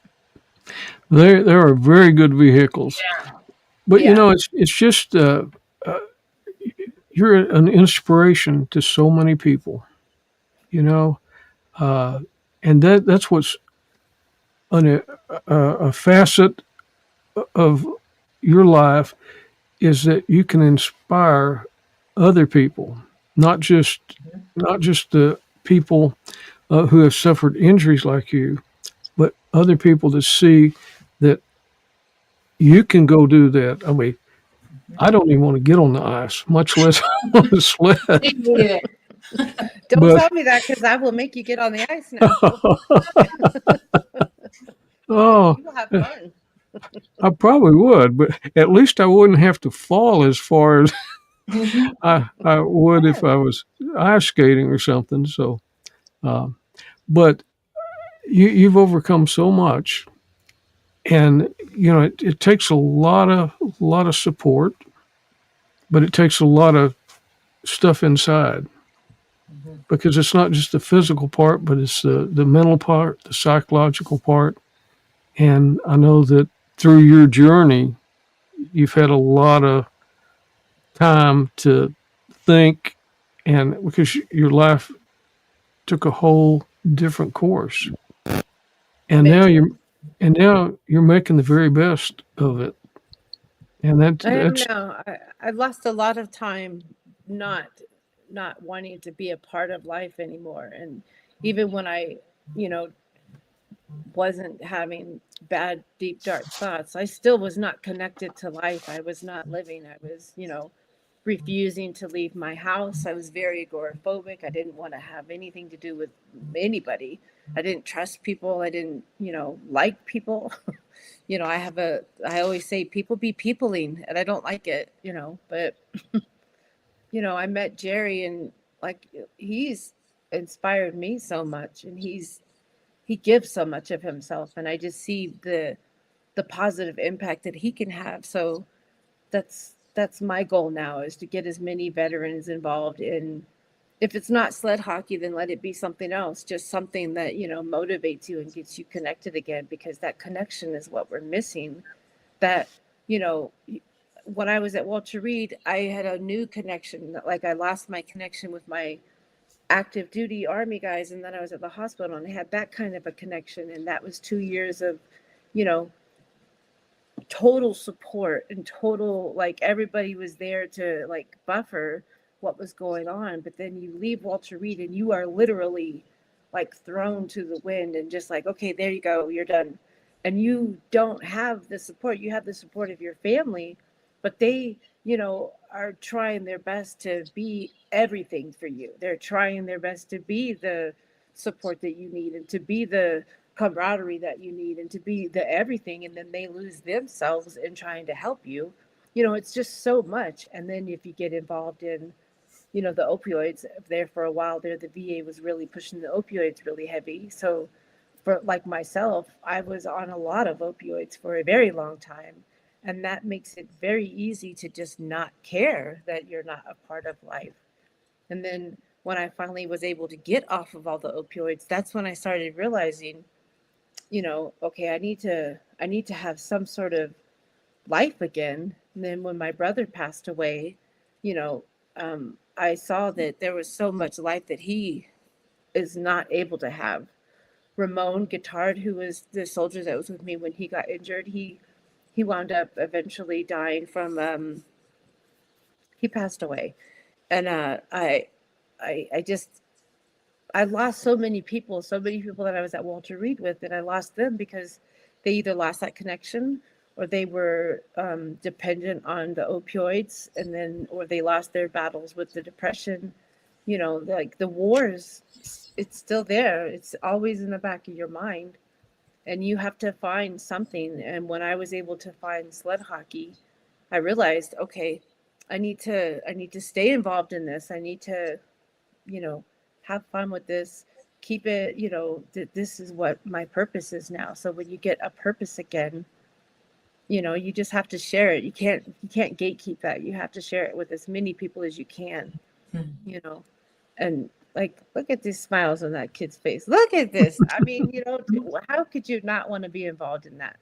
they are very good vehicles. But Yeah. it's just uh, you're an inspiration to so many people. You know, uh, and that's what's a facet of your life, is that you can inspire other people, not just the people who have suffered injuries like you, but other people to see that you can go do that. I mean, I don't even want to get on the ice, much less on the sled. Me neither. Don't But tell me that because I will make you get on the ice now. oh, You will have fun. I probably would, but at least I wouldn't have to fall as far as Mhm. I would if Yeah. I was ice skating or something. So, um, but you've overcome so much, and it takes a lot of support, but it takes a lot of stuff inside Mhm. because it's not just the physical part, but it's the mental part, the psychological part. And I know that through your journey, you've had a lot of time to think, and because your life took a whole different course, and It now did. you're making the very best of it, and I am that's now. I lost a lot of time not not wanting to be a part of life anymore. And even when I, you know, wasn't having bad, deep, dark thoughts, I still was not connected to life. I was not living. I was, refusing to leave my house. I was very agoraphobic. I didn't want to have anything to do with anybody. I didn't trust people. I didn't, like people. I always say people be peopling, and I don't like it, but, I met Jerry, and like he's inspired me so much, and he gives so much of himself, and I just see the positive impact that he can have. So that's my goal now, is to get as many veterans involved in, if it's not sled hockey, then let it be something else, just something that, motivates you and gets you connected again, because that connection is what we're missing. That, you know, when I was at Walter Reed, I had a new connection. Like, I lost my connection with my active duty Army guys, and then I was at the hospital and I had that kind of a connection. And that was 2 years of, you know, total support and total, like, everybody was there to like buffer what was going on. But then you leave Walter Reed and you are literally like thrown to the wind, and just like, okay, there you go, you're done. And you don't have the support. You have the support of your family, but they, are trying their best to be everything for you. They're trying their best to be the support that you need, and to be the camaraderie that you need, and to be the everything. And then they lose themselves in trying to help you. It's just so much. And then if you get involved in, the opioids there for a while there, the VA was really pushing the opioids really heavy. So for like myself, I was on a lot of opioids for a very long time. And that makes it very easy to just not care that you're not a part of life. And then when I finally was able to get off of all the opioids, that's when I started realizing, okay, I need to have some sort of life again. And then when my brother passed away, you know, I saw that there was so much life that he is not able to have. Ramon Guitard, who was the soldier that was with me when he got injured, he wound up eventually dying from he passed away. And I just, I lost so many people that I was at Walter Reed with, and I lost them because they either lost that connection, or they were dependent on the opioids, and then, or they lost their battles with the depression. Like the wars, it's still there. It's always in the back of your mind, and you have to find something. And when I was able to find sled hockey, I realized, okay, I need to stay involved in this. I need to, you know, have fun with this, keep it, this is what my purpose is now. So when you get a purpose again, you just have to share it. You can't gatekeep that. You have to share it with as many people as you can, Mhm. and like, look at these smiles on that kid's face. Look at this. I mean, how could you not want to be involved in that?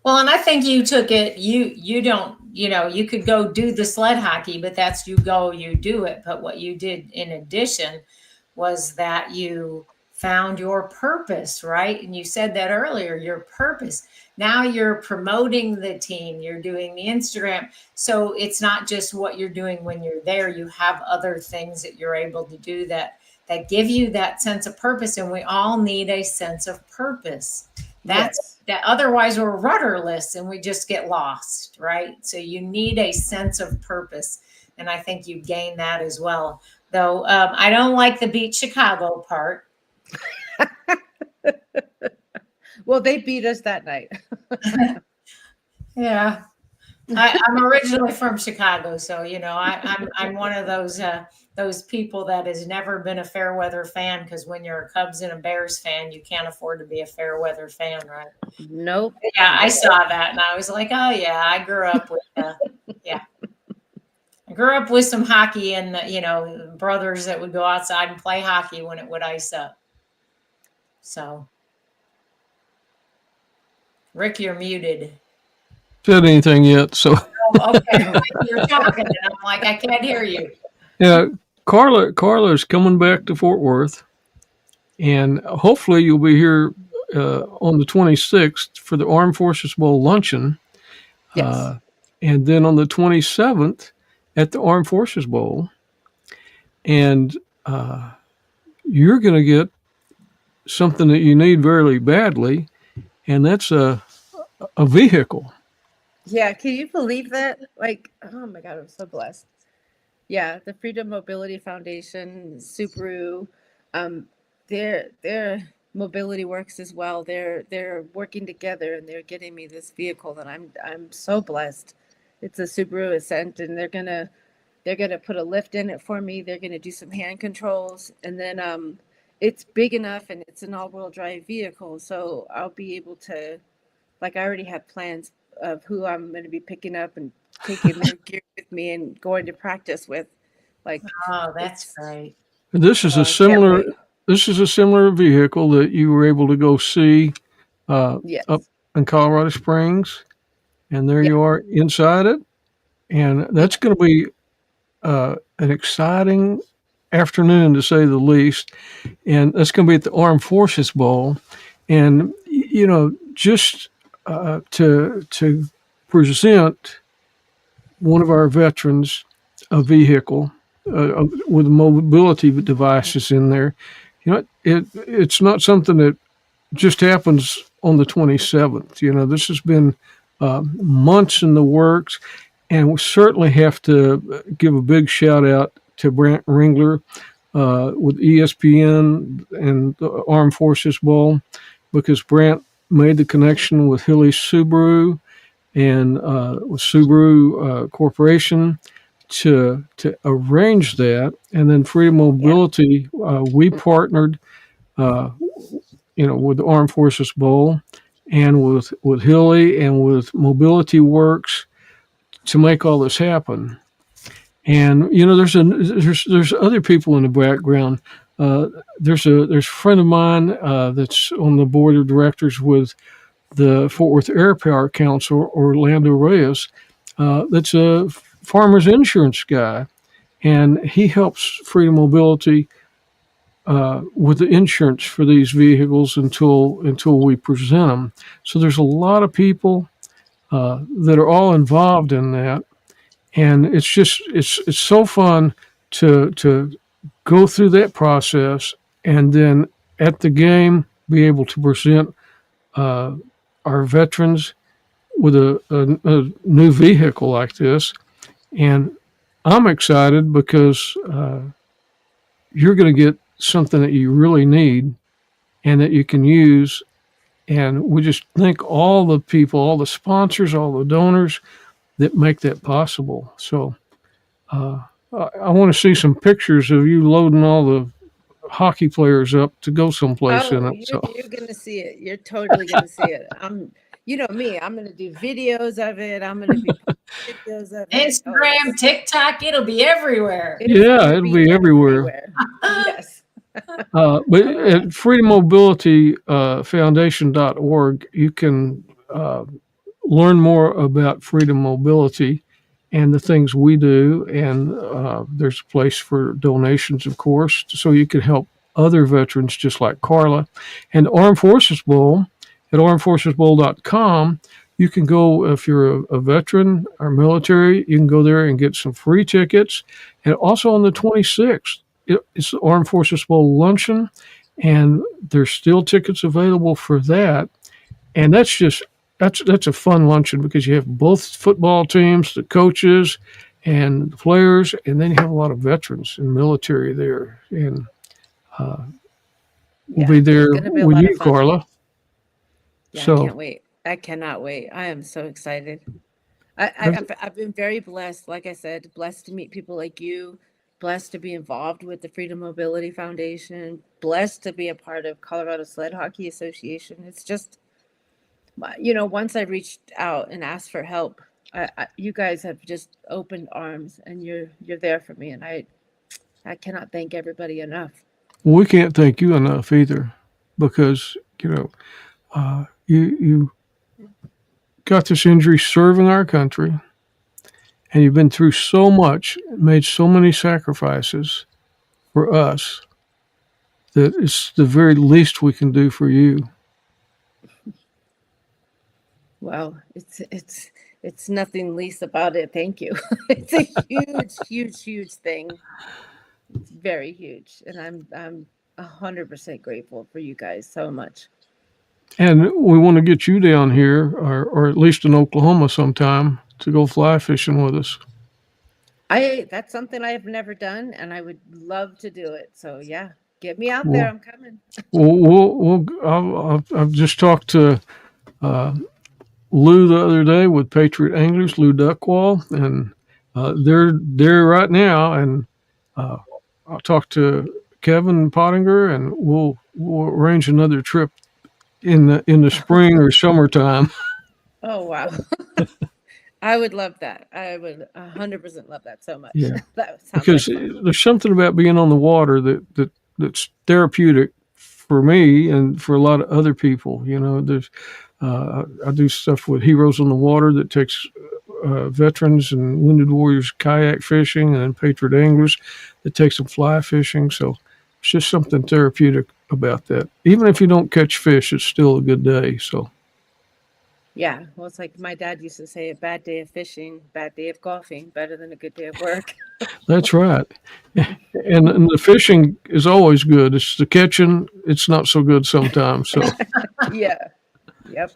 Well, and I think you took it, you don't, you could go do the sled hockey, but that's, you go, you do it. But what you did in addition was that you found your purpose, right? And you said that earlier, your purpose. Now you're promoting the team, you're doing the Instagram. So it's not just what you're doing when you're there. You have other things that you're able to do that give you that sense of purpose. And we all need a sense of purpose. That's that. Otherwise, we're rudderless and we just get lost, right? So you need a sense of purpose, and I think you gain that as well. Though I don't like the beat Chicago part. Well, they beat us that night. Yeah, I'm originally from Chicago, so I'm one of those people that has never been a fair weather fan, because when you're a Cubs and a Bears fan, you can't afford to be a fair weather fan, right? Nope. Yeah, I saw that and I was like, oh yeah, I grew up with I grew up with some hockey and brothers that would go outside and play hockey when it would ice up. So, Rick, you're muted. Said anything yet? So Oh, okay, you're talking, and I'm like, I can't hear you. yeah, Carla is coming back to Fort Worth, and hopefully you'll be here on the 26th for the Armed Forces Bowl luncheon. Yes. And then on the 27th at the Armed Forces Bowl. And you're going to get something that you need very badly, and that's a vehicle. Yeah, can you believe that? Like, oh my God, I'm so blessed. Yeah, the Freedom Mobility Foundation, Subaru, their mobility works as well. They're working together and they're getting me this vehicle that I'm so blessed. It's a Subaru Ascent, and they're gonna put a lift in it for me. They're gonna do some hand controls, and then it's big enough and it's an all-wheel drive vehicle, so I'll be able to, like, I already have plans of who I'm going to be picking up and taking their gear with me and going to practice with. Like, Oh, that's great. This is I a can't similar. wait. This is a similar vehicle that you were able to go see Yes. up in Colorado Springs, and there Yeah. you are inside it, and that's going to be an exciting afternoon, to say the least. And that's going to be at the Armed Forces Bowl, and just to present one of our veterans a vehicle with mobility devices in there. It's not something that just happens on the 27th. This has been months in the works, and we certainly have to give a big shout out to Brant Ringler with ESPN and the Armed Forces Bowl, because Brant made the connection with Hilly Subaru and with Subaru Corporation to arrange that. And then Freedom Mobility, we partnered with the Armed Forces Bowl and with Hilly and with Mobility Works to make all this happen. And there's other people in the background. There's a friend of mine that's on the board of directors with the Fort Worth Air Power Council, Orlando Reyes. That's a farmer's insurance guy, and he helps Freedom Mobility with the insurance for these vehicles until we present them. So there's a lot of people that are all involved in that, and it's so fun to go through that process, and then at the game be able to present our veterans with a new vehicle like this. And I'm excited because you're going to get something that you really need and that you can use. And we just thank all the people, all the sponsors, all the donors that make that possible. So I want to see some pictures of you loading all the hockey players up to go someplace in it. You're going to see it. You're totally going to see it. You know me, I'm going to do videos of it. I'm going to be posting videos of it. Instagram, TikTok, it'll be everywhere. It'll be everywhere. Yes. But at freedommobilityfoundation.org, you can learn more about Freedom Mobility and the things we do. And there's a place for donations, of course, so you can help other veterans just like Carla. And the Armed Forces Bowl, at armedforcesbowl.com, you can go, if you're a veteran or military, you can go there and get some free tickets. And also on the 26th, it's the Armed Forces Bowl luncheon, and there's still tickets available for that. And that's a fun luncheon because you have both football teams, the coaches, and the players, and then you have a lot of veterans and military there. And we'll Yeah, be it's there going to be a with lot of you, fun. Carla. Yeah, I So can't wait. I cannot wait. I am so excited. that's, I've been very blessed, like I said, blessed to meet people like you, blessed to be involved with the Freedom Mobility Foundation, blessed to be a part of Colorado Sled Hockey Association. It's just, once I reached out and asked for help, you guys have just opened arms, and you're there for me, and I cannot thank everybody enough. we can't thank you enough either, because you got this injury serving our country, and you've been through so much, made so many sacrifices for us that it's the very least we can do for you. Well, it's nothing least about it. Thank you. It's a huge, huge, huge thing. It's very huge, and I'm 100% grateful for you guys so much. And we want to get you down here, or at least in Oklahoma sometime, to go fly fishing with us. That's something I have never done, and I would love to do it. So yeah, get me out there. Well, I'm coming. I've just talked to uh, Lou the other day with Patriot Anglers, Lou Duckwall, and they're there right now. And uh, I'll talk to Kevin Pottinger, and we'll arrange another trip in the spring or summertime. Oh wow. I would love that. I would 100% love that so much. Yeah, That sounds because like fun. there's something about being on the water that's therapeutic for me and for a lot of other people. There's I do stuff with Heroes on the Water that takes veterans and wounded warriors kayak fishing, and then Patriot Anglers that takes them fly fishing. So it's just something therapeutic about that. Even if you don't catch fish, it's still a good day. So Yeah, well, it's like my dad used to say, a bad day of fishing, bad day of golfing, better than a good day of work. that's right. And the fishing is always good. It's the catching, it's not so good sometimes. So, Yeah. Yep.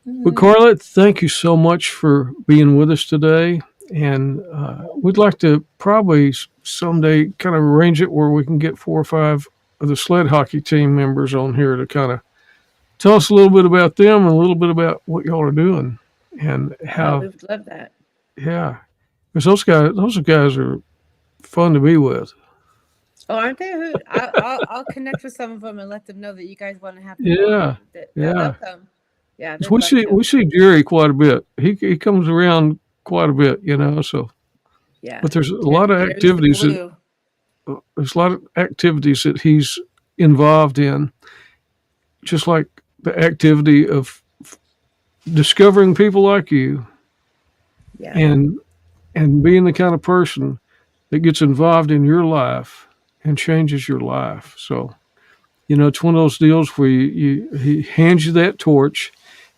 but Carla, thank you so much for being with us today. And we'd like to probably someday kind of arrange it where we can get 4 or 5 of the sled hockey team members on here to kind of tell us a little bit about them and a little bit about what y'all are doing and Oh, we how, would love that. yeah, because those guys are fun to be with. Oh, aren't they? I'll connect with some of them and let them know that you guys want to have them on. Yeah, They'll yeah. come. Yeah, 'Cause they'd love to. we see Jerry quite a bit. He comes around quite a bit, So, Yeah. but there's a lot of Jerry's the activities that glue. he's involved in, just like the activity of discovering people like you Yeah. and being the kind of person that gets involved in your life and changes your life. So, it's one of those deals where he hands you that torch,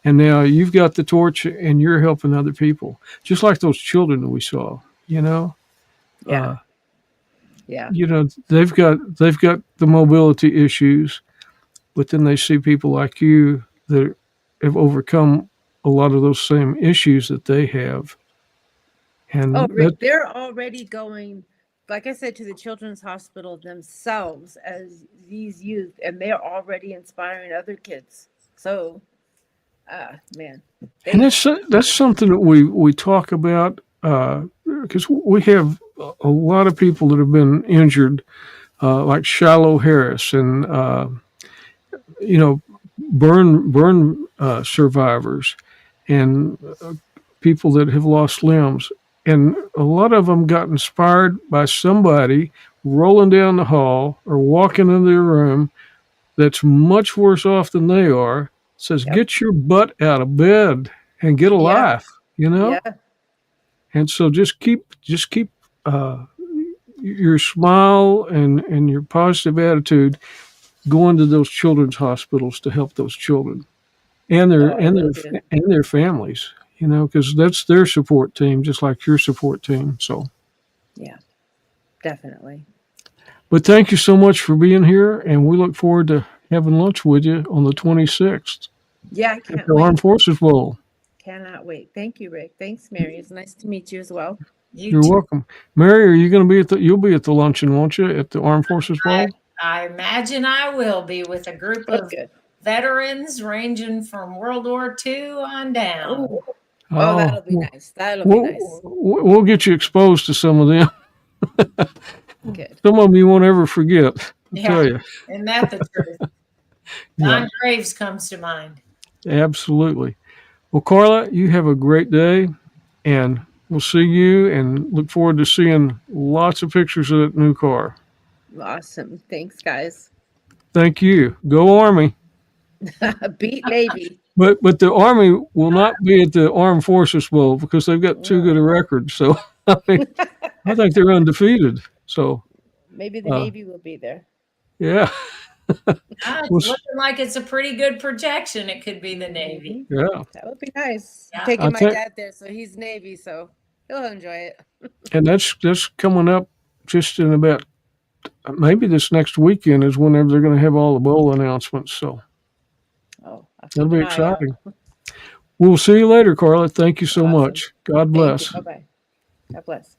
and now you've got the torch and you're helping other people, just like those children that we saw. Yeah. Uh, Yeah. they've got the mobility issues, but then they see people like you that have overcome a lot of those same issues that they have, Oh, and that Rick, they're already going, like I said, to the children's hospital themselves as these youth, and they're already inspiring other kids. So, man, and they, that's something that we talk about because we have a lot of people that have been injured, like Shiloh Harris and you know burn survivors and people that have lost limbs, and a lot of them got inspired by somebody rolling down the hall or walking into their room that's much worse off than they are. Says, yep, "Get your butt out of bed and get a yeah, life," you know. yeah. And so just keep uh, your smile and your positive attitude going to those children's hospitals to help those children and their Oh, I and will their do. and their families. Because that's their support team, just like your support team. So, Yeah, definitely. but thank you so much for being here, and we look forward to having lunch with you on the 26th. Yeah, I at can't the wait. Armed Forces Bowl. Cannot wait. Thank you, Rick. Thanks, Mary. It's nice to meet you as well. You You're too. welcome. Mary, are you going to be at you'll be at the luncheon, won't you, at the Armed Forces Bowl? I imagine I will be with a group Oh, of good. veterans ranging from World War II on down. Oh, Oh, that'll be nice. That'll be nice. we'll get you exposed to some of them. Good. Some of them you won't ever forget. I'll tell you. Isn't that the truth? Yeah, Don Graves comes to mind. absolutely. Well, Carla, you have a great day, and we'll see you and look forward to seeing lots of pictures of that new car. Awesome. Thanks, guys. Thank you. Go Army. Beat Navy. But the Army will not be at the Armed Forces Bowl because they've got too good a record. So I mean, I think they're undefeated. So Maybe the Navy will be there. yeah, It's Well, looking like it's a pretty good projection. It could be the Navy. yeah. That would be nice. Yeah. Taking I my think- dad there, so he's Navy, so he'll enjoy it. And that's coming up just in about maybe this next weekend is whenever they're going to have all the bowl announcements. So Oh, I'll that'll keep be an eye out. exciting. We'll see you later, Carla. Thank you so Awesome. much. God bless. Bye bye. God bless.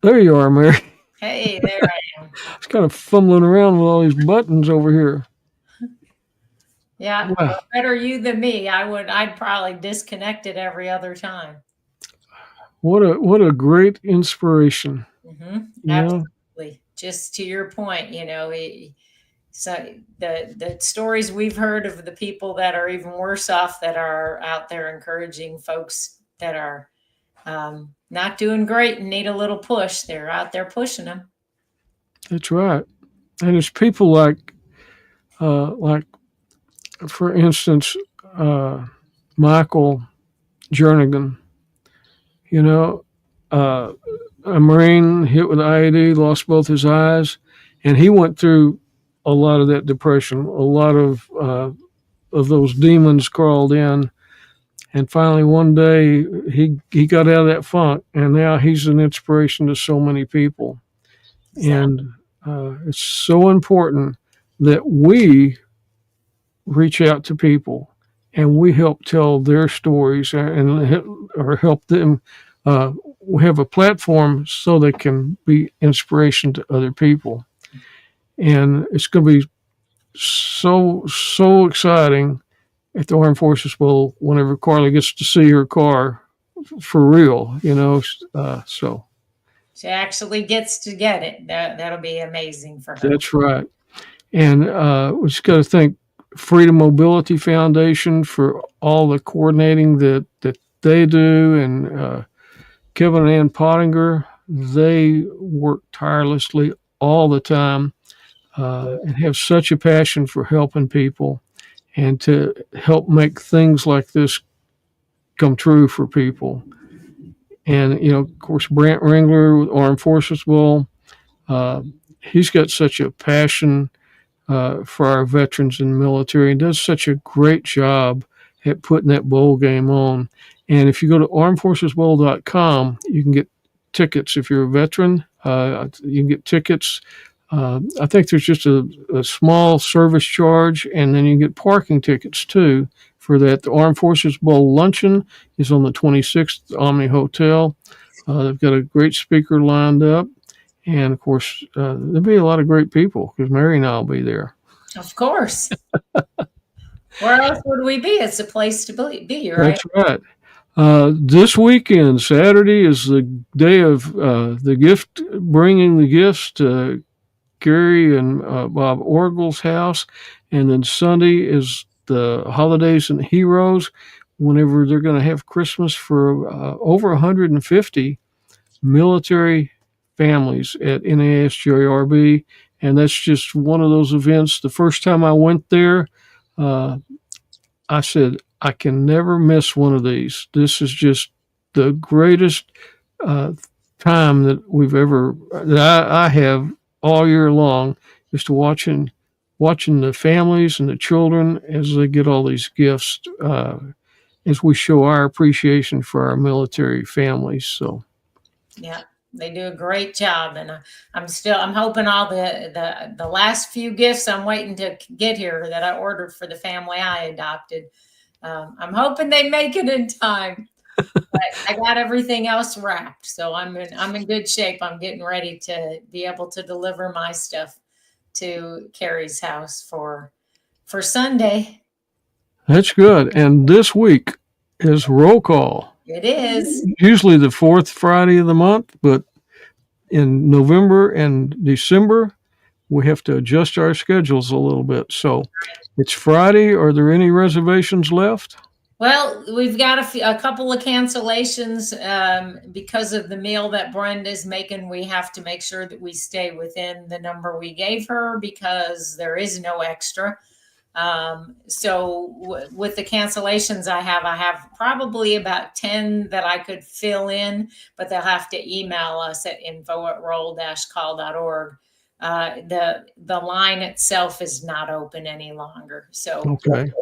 There you are, Mary. Hey, there I am. I was kind of fumbling around with all these buttons over here. Yeah, Wow. well, better you than me. I'd probably disconnect it every other time. What a great inspiration. Mhm. You know? Absolutely. Just to your point, so the stories we've heard of the people that are even worse off that are out there encouraging folks that are not doing great and need a little push. They're out there pushing them. That's right. And it's people like for instance, Michael Jernigan, you know, a Marine hit with IED, lost both his eyes, and he went through a lot of that depression. A lot of those demons crawled in, and finally one day he got out of that funk, and now he's an inspiration to so many people. And it's so important that we reach out to people and we help tell their stories or help them have a platform so they can be inspiration to other people. And it's going to be so exciting at the Armed Forces Bowl whenever Carla gets to see her car for real, so. She actually gets to get it. That'll be amazing for her. That's right. And we just got to thank Freedom Mobility Foundation for all the coordinating that they do, and Kevin and Ann Pottinger. They work tirelessly all the time and have such a passion for helping people and to help make things like this come true for people. And, of course, Brant Ringler with Armed Forces Bowl, he's got such a passion for our veterans in the military and does such a great job at putting that bowl game on. And if you go to armedforcesbowl.com, you can get tickets. If you're a veteran, you can get tickets. I think there's just a small service charge, and then you can get parking tickets too for that. The Armed Forces Bowl luncheon is on the 26th at the Omni Hotel. They've got a great speaker lined up. And of course, there'll be a lot of great people because Mary and I'll be there. Of course. Where else would we be? It's a place to be, right? That's right. This weekend, Saturday, is the day of bringing the gifts to Gary and Bob Orgel's house. And then Sunday is the Holidays and Heroes, whenever they're going to have Christmas for over 150 military families at NASJRB, and that's just one of those events. The first time I went there, I said, I can never miss one of these. This is just the greatest time that I have all year long, is to watching the families and the children as they get all these gifts, as we show our appreciation for our military families. So Yeah. They do a great job, and I'm hoping all the last few gifts I'm waiting to get here that I ordered for the family I adopted. I'm hoping they make it in time. But I got everything else wrapped, so I'm in good shape. I'm getting ready to be able to deliver my stuff to Carrie's house for Sunday. That's good. And this week is roll call. It is. Usually the fourth Friday of the month, but in November and December, we have to adjust our schedules a little bit. So it's Friday. Are there any reservations left? Well, we've got a couple of cancellations because of the meal that Brenda's making. We have to make sure that we stay within the number we gave her because there is no extra. So with the cancellations I have probably about 10 that I could fill in, but they'll have to email us at info@roll-call.org. The line itself is not open any longer. So Okay.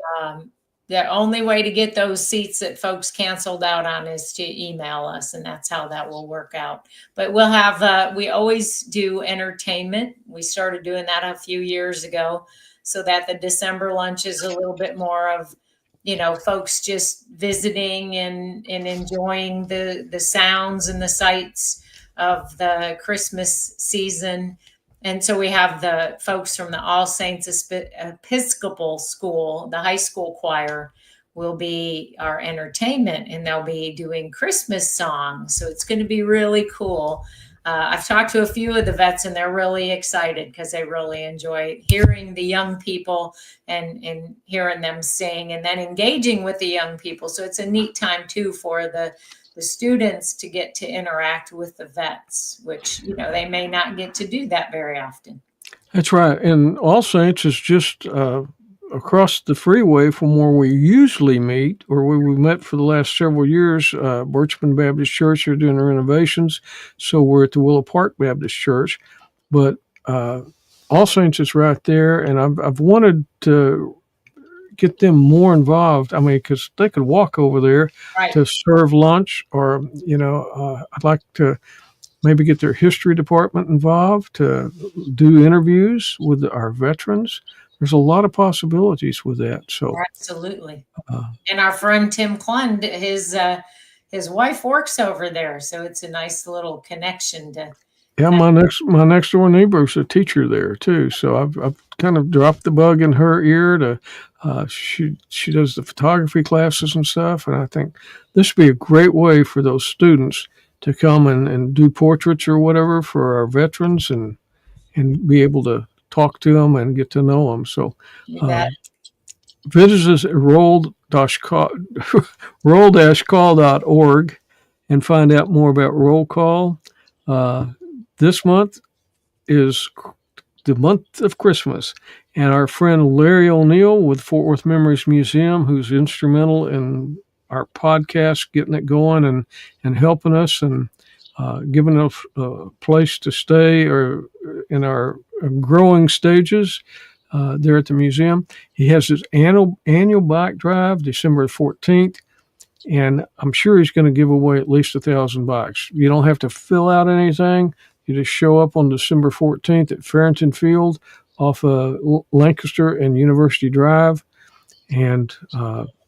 the only way to get those seats that folks canceled out on is to email us, and that's how that will work out. But we'll have, we always do entertainment. We started doing that a few years ago so that the December lunch is a little bit more of, folks just visiting and enjoying the sounds and the sights of the Christmas season. And so we have the folks from the All Saints Episcopal School, the high school choir will be our entertainment, and they'll be doing Christmas songs. So it's going to be really cool. I've talked to a few of the vets, and they're really excited because they really enjoy hearing the young people and hearing them sing and then engaging with the young people. So it's a neat time, too, for the students to get to interact with the vets, which, they may not get to do that very often. That's right. And All Saints is just across the freeway from where we usually meet, or where we met for the last several years. Birchman Baptist Church are doing renovations, so we're at the Willow Park Baptist Church. But All Saints is right there, and I've wanted to get them more involved. I mean, because they could walk over there Right. to serve lunch, or I'd like to maybe get their history department involved to do interviews with our veterans. There's a lot of possibilities with that. So absolutely. And our friend Tim Klund, his wife works over there, so it's a nice little connection to. Yeah, my next door neighbor's a teacher there too. So I've kind of dropped the bug in her ear to she does the photography classes and stuff, and I think this would be a great way for those students to come and do portraits or whatever for our veterans and be able to talk to them and get to know them. So visit us at roll-call.org and find out more about roll call. This month is the month of Christmas, and our friend Larry O'Neill with Fort Worth Memories Museum, who's instrumental in our podcast, getting it going and helping us and giving us a place to stay or in our growing stages there at the museum. He has his annual bike drive, December 14th. And I'm sure he's going to give away at least 1,000 bikes. You don't have to fill out anything. You just show up on December 14th at Farrington Field off Lancaster and University Drive. And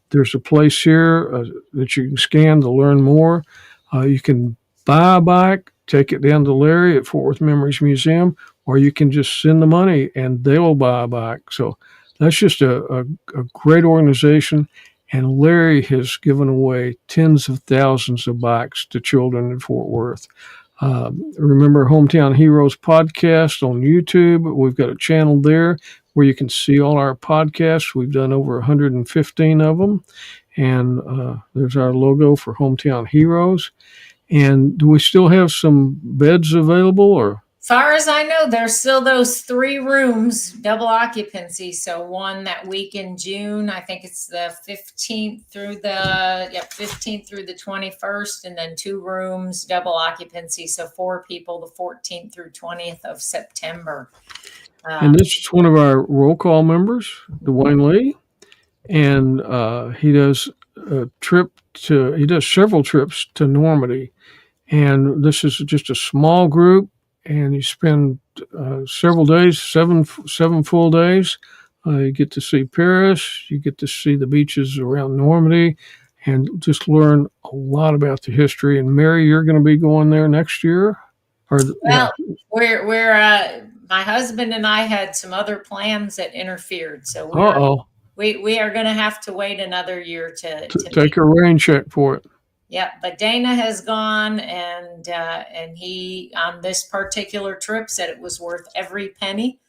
there's a place here that you can scan to learn more. You can buy a bike, take it down to Larry at Fort Worth Memories Museum, or you can just send the money and they'll buy a bike. So that's just a great organization. And Larry has given away tens of thousands of bikes to children in Fort Worth. Remember Hometown Heroes podcast on YouTube. We've got a channel there where you can see all our podcasts. We've done over 115 of them. And there's our logo for Hometown Heroes. And do we still have some beds available, or? As far as I know, there's still those 3 rooms, double occupancy. So one that week in June, I think it's the 15th through the 21st, and then 2 rooms, double occupancy. So 4 people, the 14th through 20th of September. And this is one of our roll call members, Dwayne Lee, and he does several trips to Normandy. And this is just a small group, and you spend several days, seven full days. You get to see Paris, you get to see the beaches around Normandy, and just learn a lot about the history. And Mary, you're going to be going there next year, yeah. Well, we're my husband and I had some other plans that interfered, so Uh-oh. we are going to have to wait another year to Take a rain check for it. Yeah, but Dana has gone, and he on this particular trip said it was worth every penny.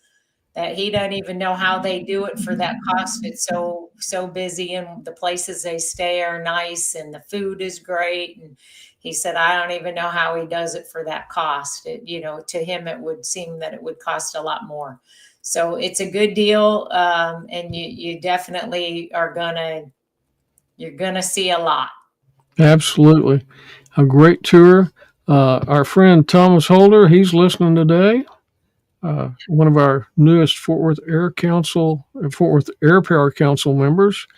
That he doesn't even know how they do it for that cost. It's so busy, and the places they stay are nice, and the food is great. And he said, I don't even know how he does it for that cost. To him, it would seem that it would cost a lot more. So it's a good deal, and you definitely you're gonna see a lot. Absolutely. A great tour. Our friend Thomas Holder, he's listening today. One of our newest Fort Worth Air Power Council members,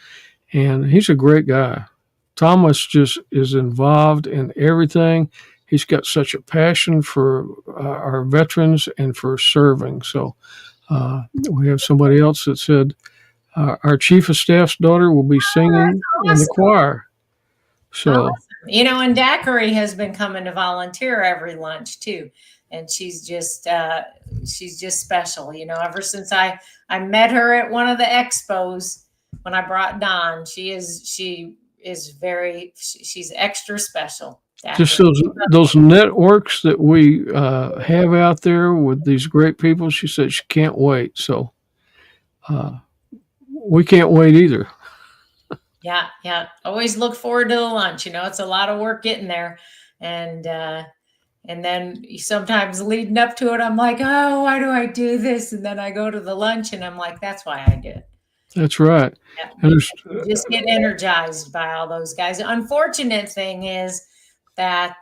and he's a great guy. Thomas just is involved in everything. He's got such a passion for our veterans and for serving. So we have somebody else that said our chief of staff's daughter will be singing in the choir. So, awesome. And Daiquiri has been coming to volunteer every lunch too. And she's just special. Ever since I met her at one of the expos when I brought Don, she's extra special. Daiquiri. Just those networks that we have out there with these great people. She said she can't wait. So we can't wait either. Yeah. Always look forward to the lunch. It's a lot of work getting there. And then sometimes leading up to it, I'm like, oh, why do I do this? And then I go to the lunch and I'm like, that's why I do it. That's right. Yeah. And just get energized by all those guys. The unfortunate thing is that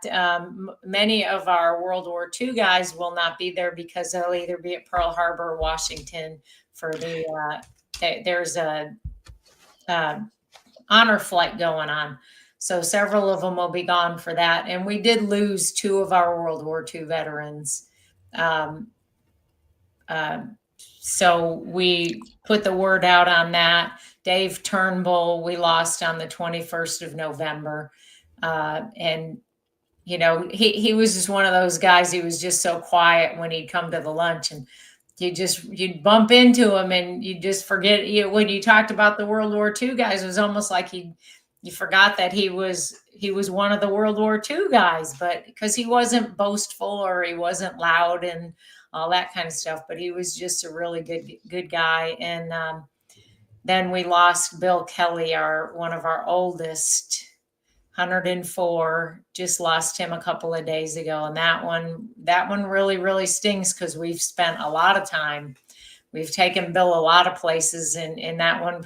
many of our World War II guys will not be there because they'll either be at Pearl Harbor or Washington for there's a honor flight going on. So several of them will be gone for that. And we did lose 2 of our World War II veterans. So we put the word out on that. Dave Turnbull, we lost on the 21st of November. And, he was just one of those guys. He was just so quiet when he'd come to the lunch, and you'd bump into him and you just forget. When you talked about the World War II guys, it was almost like you forgot that he was one of the World War II guys, but because he wasn't boastful or he wasn't loud and all that kind of stuff, but he was just a really good guy. And then we lost Bill Kelly, one of our oldest, 104. Just lost him a couple of days ago, and that one really, really stings because we've spent a lot of time. We've taken Bill a lot of places, and that one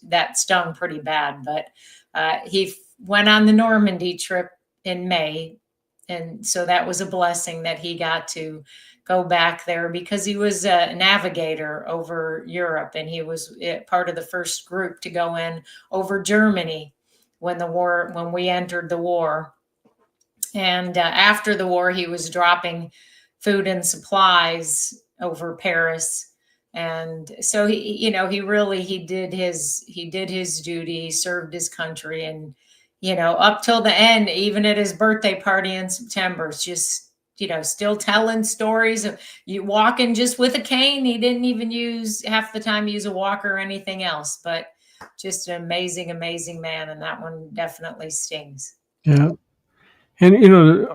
that stung pretty bad. But he went on the Normandy trip in May, and so that was a blessing that he got to go back there because he was a navigator over Europe, and he was part of the first group to go in over Germany when we entered the war. And after the war, he was dropping food and supplies over Paris. And so he did his duty, he served his country, and up till the end, even at his birthday party in September, it's just still telling stories of you walking just with a cane. He didn't even half the time use a walker or anything else, but just an amazing man, and that one definitely stings. Yeah, and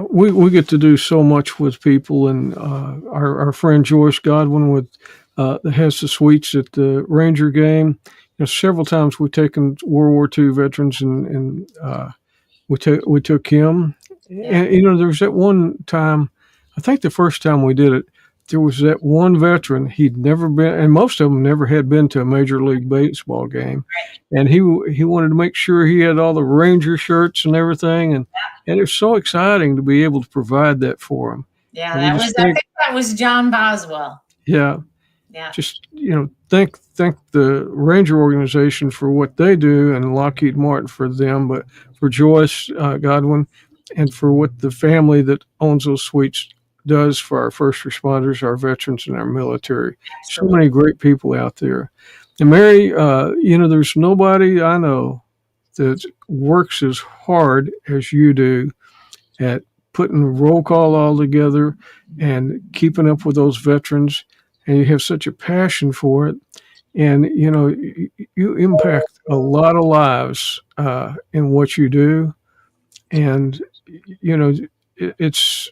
we get to do so much with people, and our friend Joyce Godwin has the suites at the Ranger game. Several times we've taken World War II veterans, and we took him. Yeah. And there was that one time, I think the first time we did it, there was that one veteran. He'd never been, and most of them never had been to a Major League Baseball game. Right. And he wanted to make sure he had all the Ranger shirts and everything, and it was so exciting to be able to provide that for him. Yeah, I think that was John Boswell. Yeah. Yeah. Just thank the Ranger organization for what they do, and Lockheed Martin for them, but for Joyce Godwin, and for what the family that owns those suites does for our first responders, our veterans, and our military. So Absolutely. many great people out there. And Mary, there's nobody I know that works as hard as you do at putting the roll call all together and keeping up with those veterans. And you have such a passion for it. And, you impact a lot of lives in what you do. And, it's,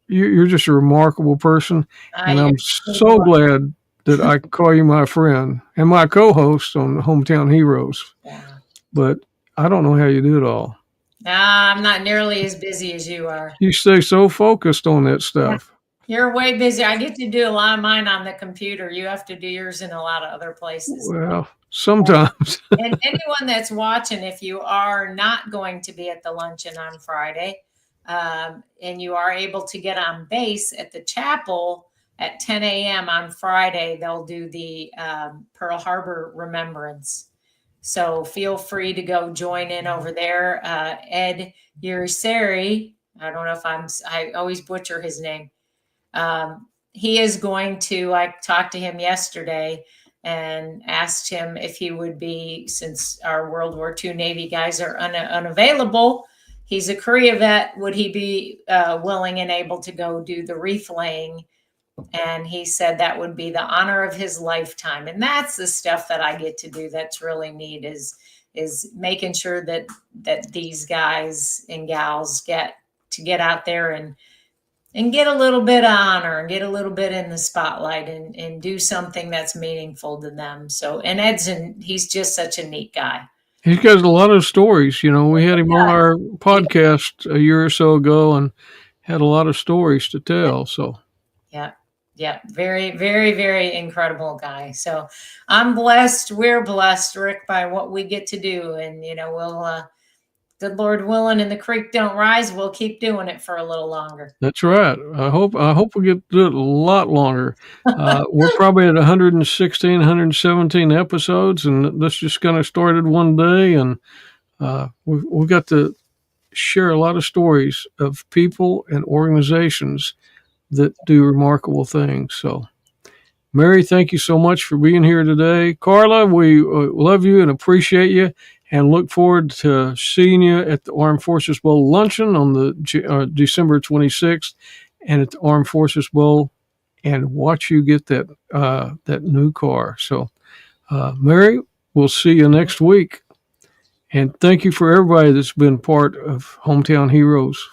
you're just a remarkable person. And You're I'm so glad that I can call you my friend and my co-host on Hometown Heroes. yeah. But I don't know how you do it all. I'm not nearly as busy as you are. You stay so focused on that stuff. You're way busy. I get to do a lot of mine on the computer. You have to do yours in a lot of other places. Well, sometimes. And anyone that's watching, if you are not going to be at the luncheon on Friday, and you are able to get on base at the chapel at 10 a.m. on Friday, they'll do the Pearl Harbor Remembrance. So feel free to go join in over there. Ed Uriseri, I don't know if I always butcher his name. He is going to, I talked to him yesterday and asked him if he would be, since our World War II Navy guys are unavailable, he's a Korea vet, would he be willing and able to go do the wreath laying? And he said that would be the honor of his lifetime. And that's the stuff that I get to do that's really neat, is making sure that these guys and gals get out there and get a little bit of honor and get a little bit in the spotlight and do something that's meaningful to them. So, and he's just such a neat guy. He's got a lot of stories. We had him on our podcast a year or so ago and had a lot of stories to tell. So, yeah, very, very, very incredible guy. So I'm blessed. We're blessed, Rick, by what we get to do. And, we'll, good Lord willing, and the creek don't rise, we'll keep doing it for a little longer. That's right. I hope we get to do it a lot longer. We're probably at 116, 117 episodes, and this just kind of started one day, and we've got to share a lot of stories of people and organizations that do remarkable things. So, Mary, thank you so much for being here today. Carla, we love you and appreciate you, and look forward to seeing you at the Armed Forces Bowl luncheon on the December 26th, and at the Armed Forces Bowl, and watch you get that new car. So, Mary, we'll see you next week. And thank you for everybody that's been part of Hometown Heroes.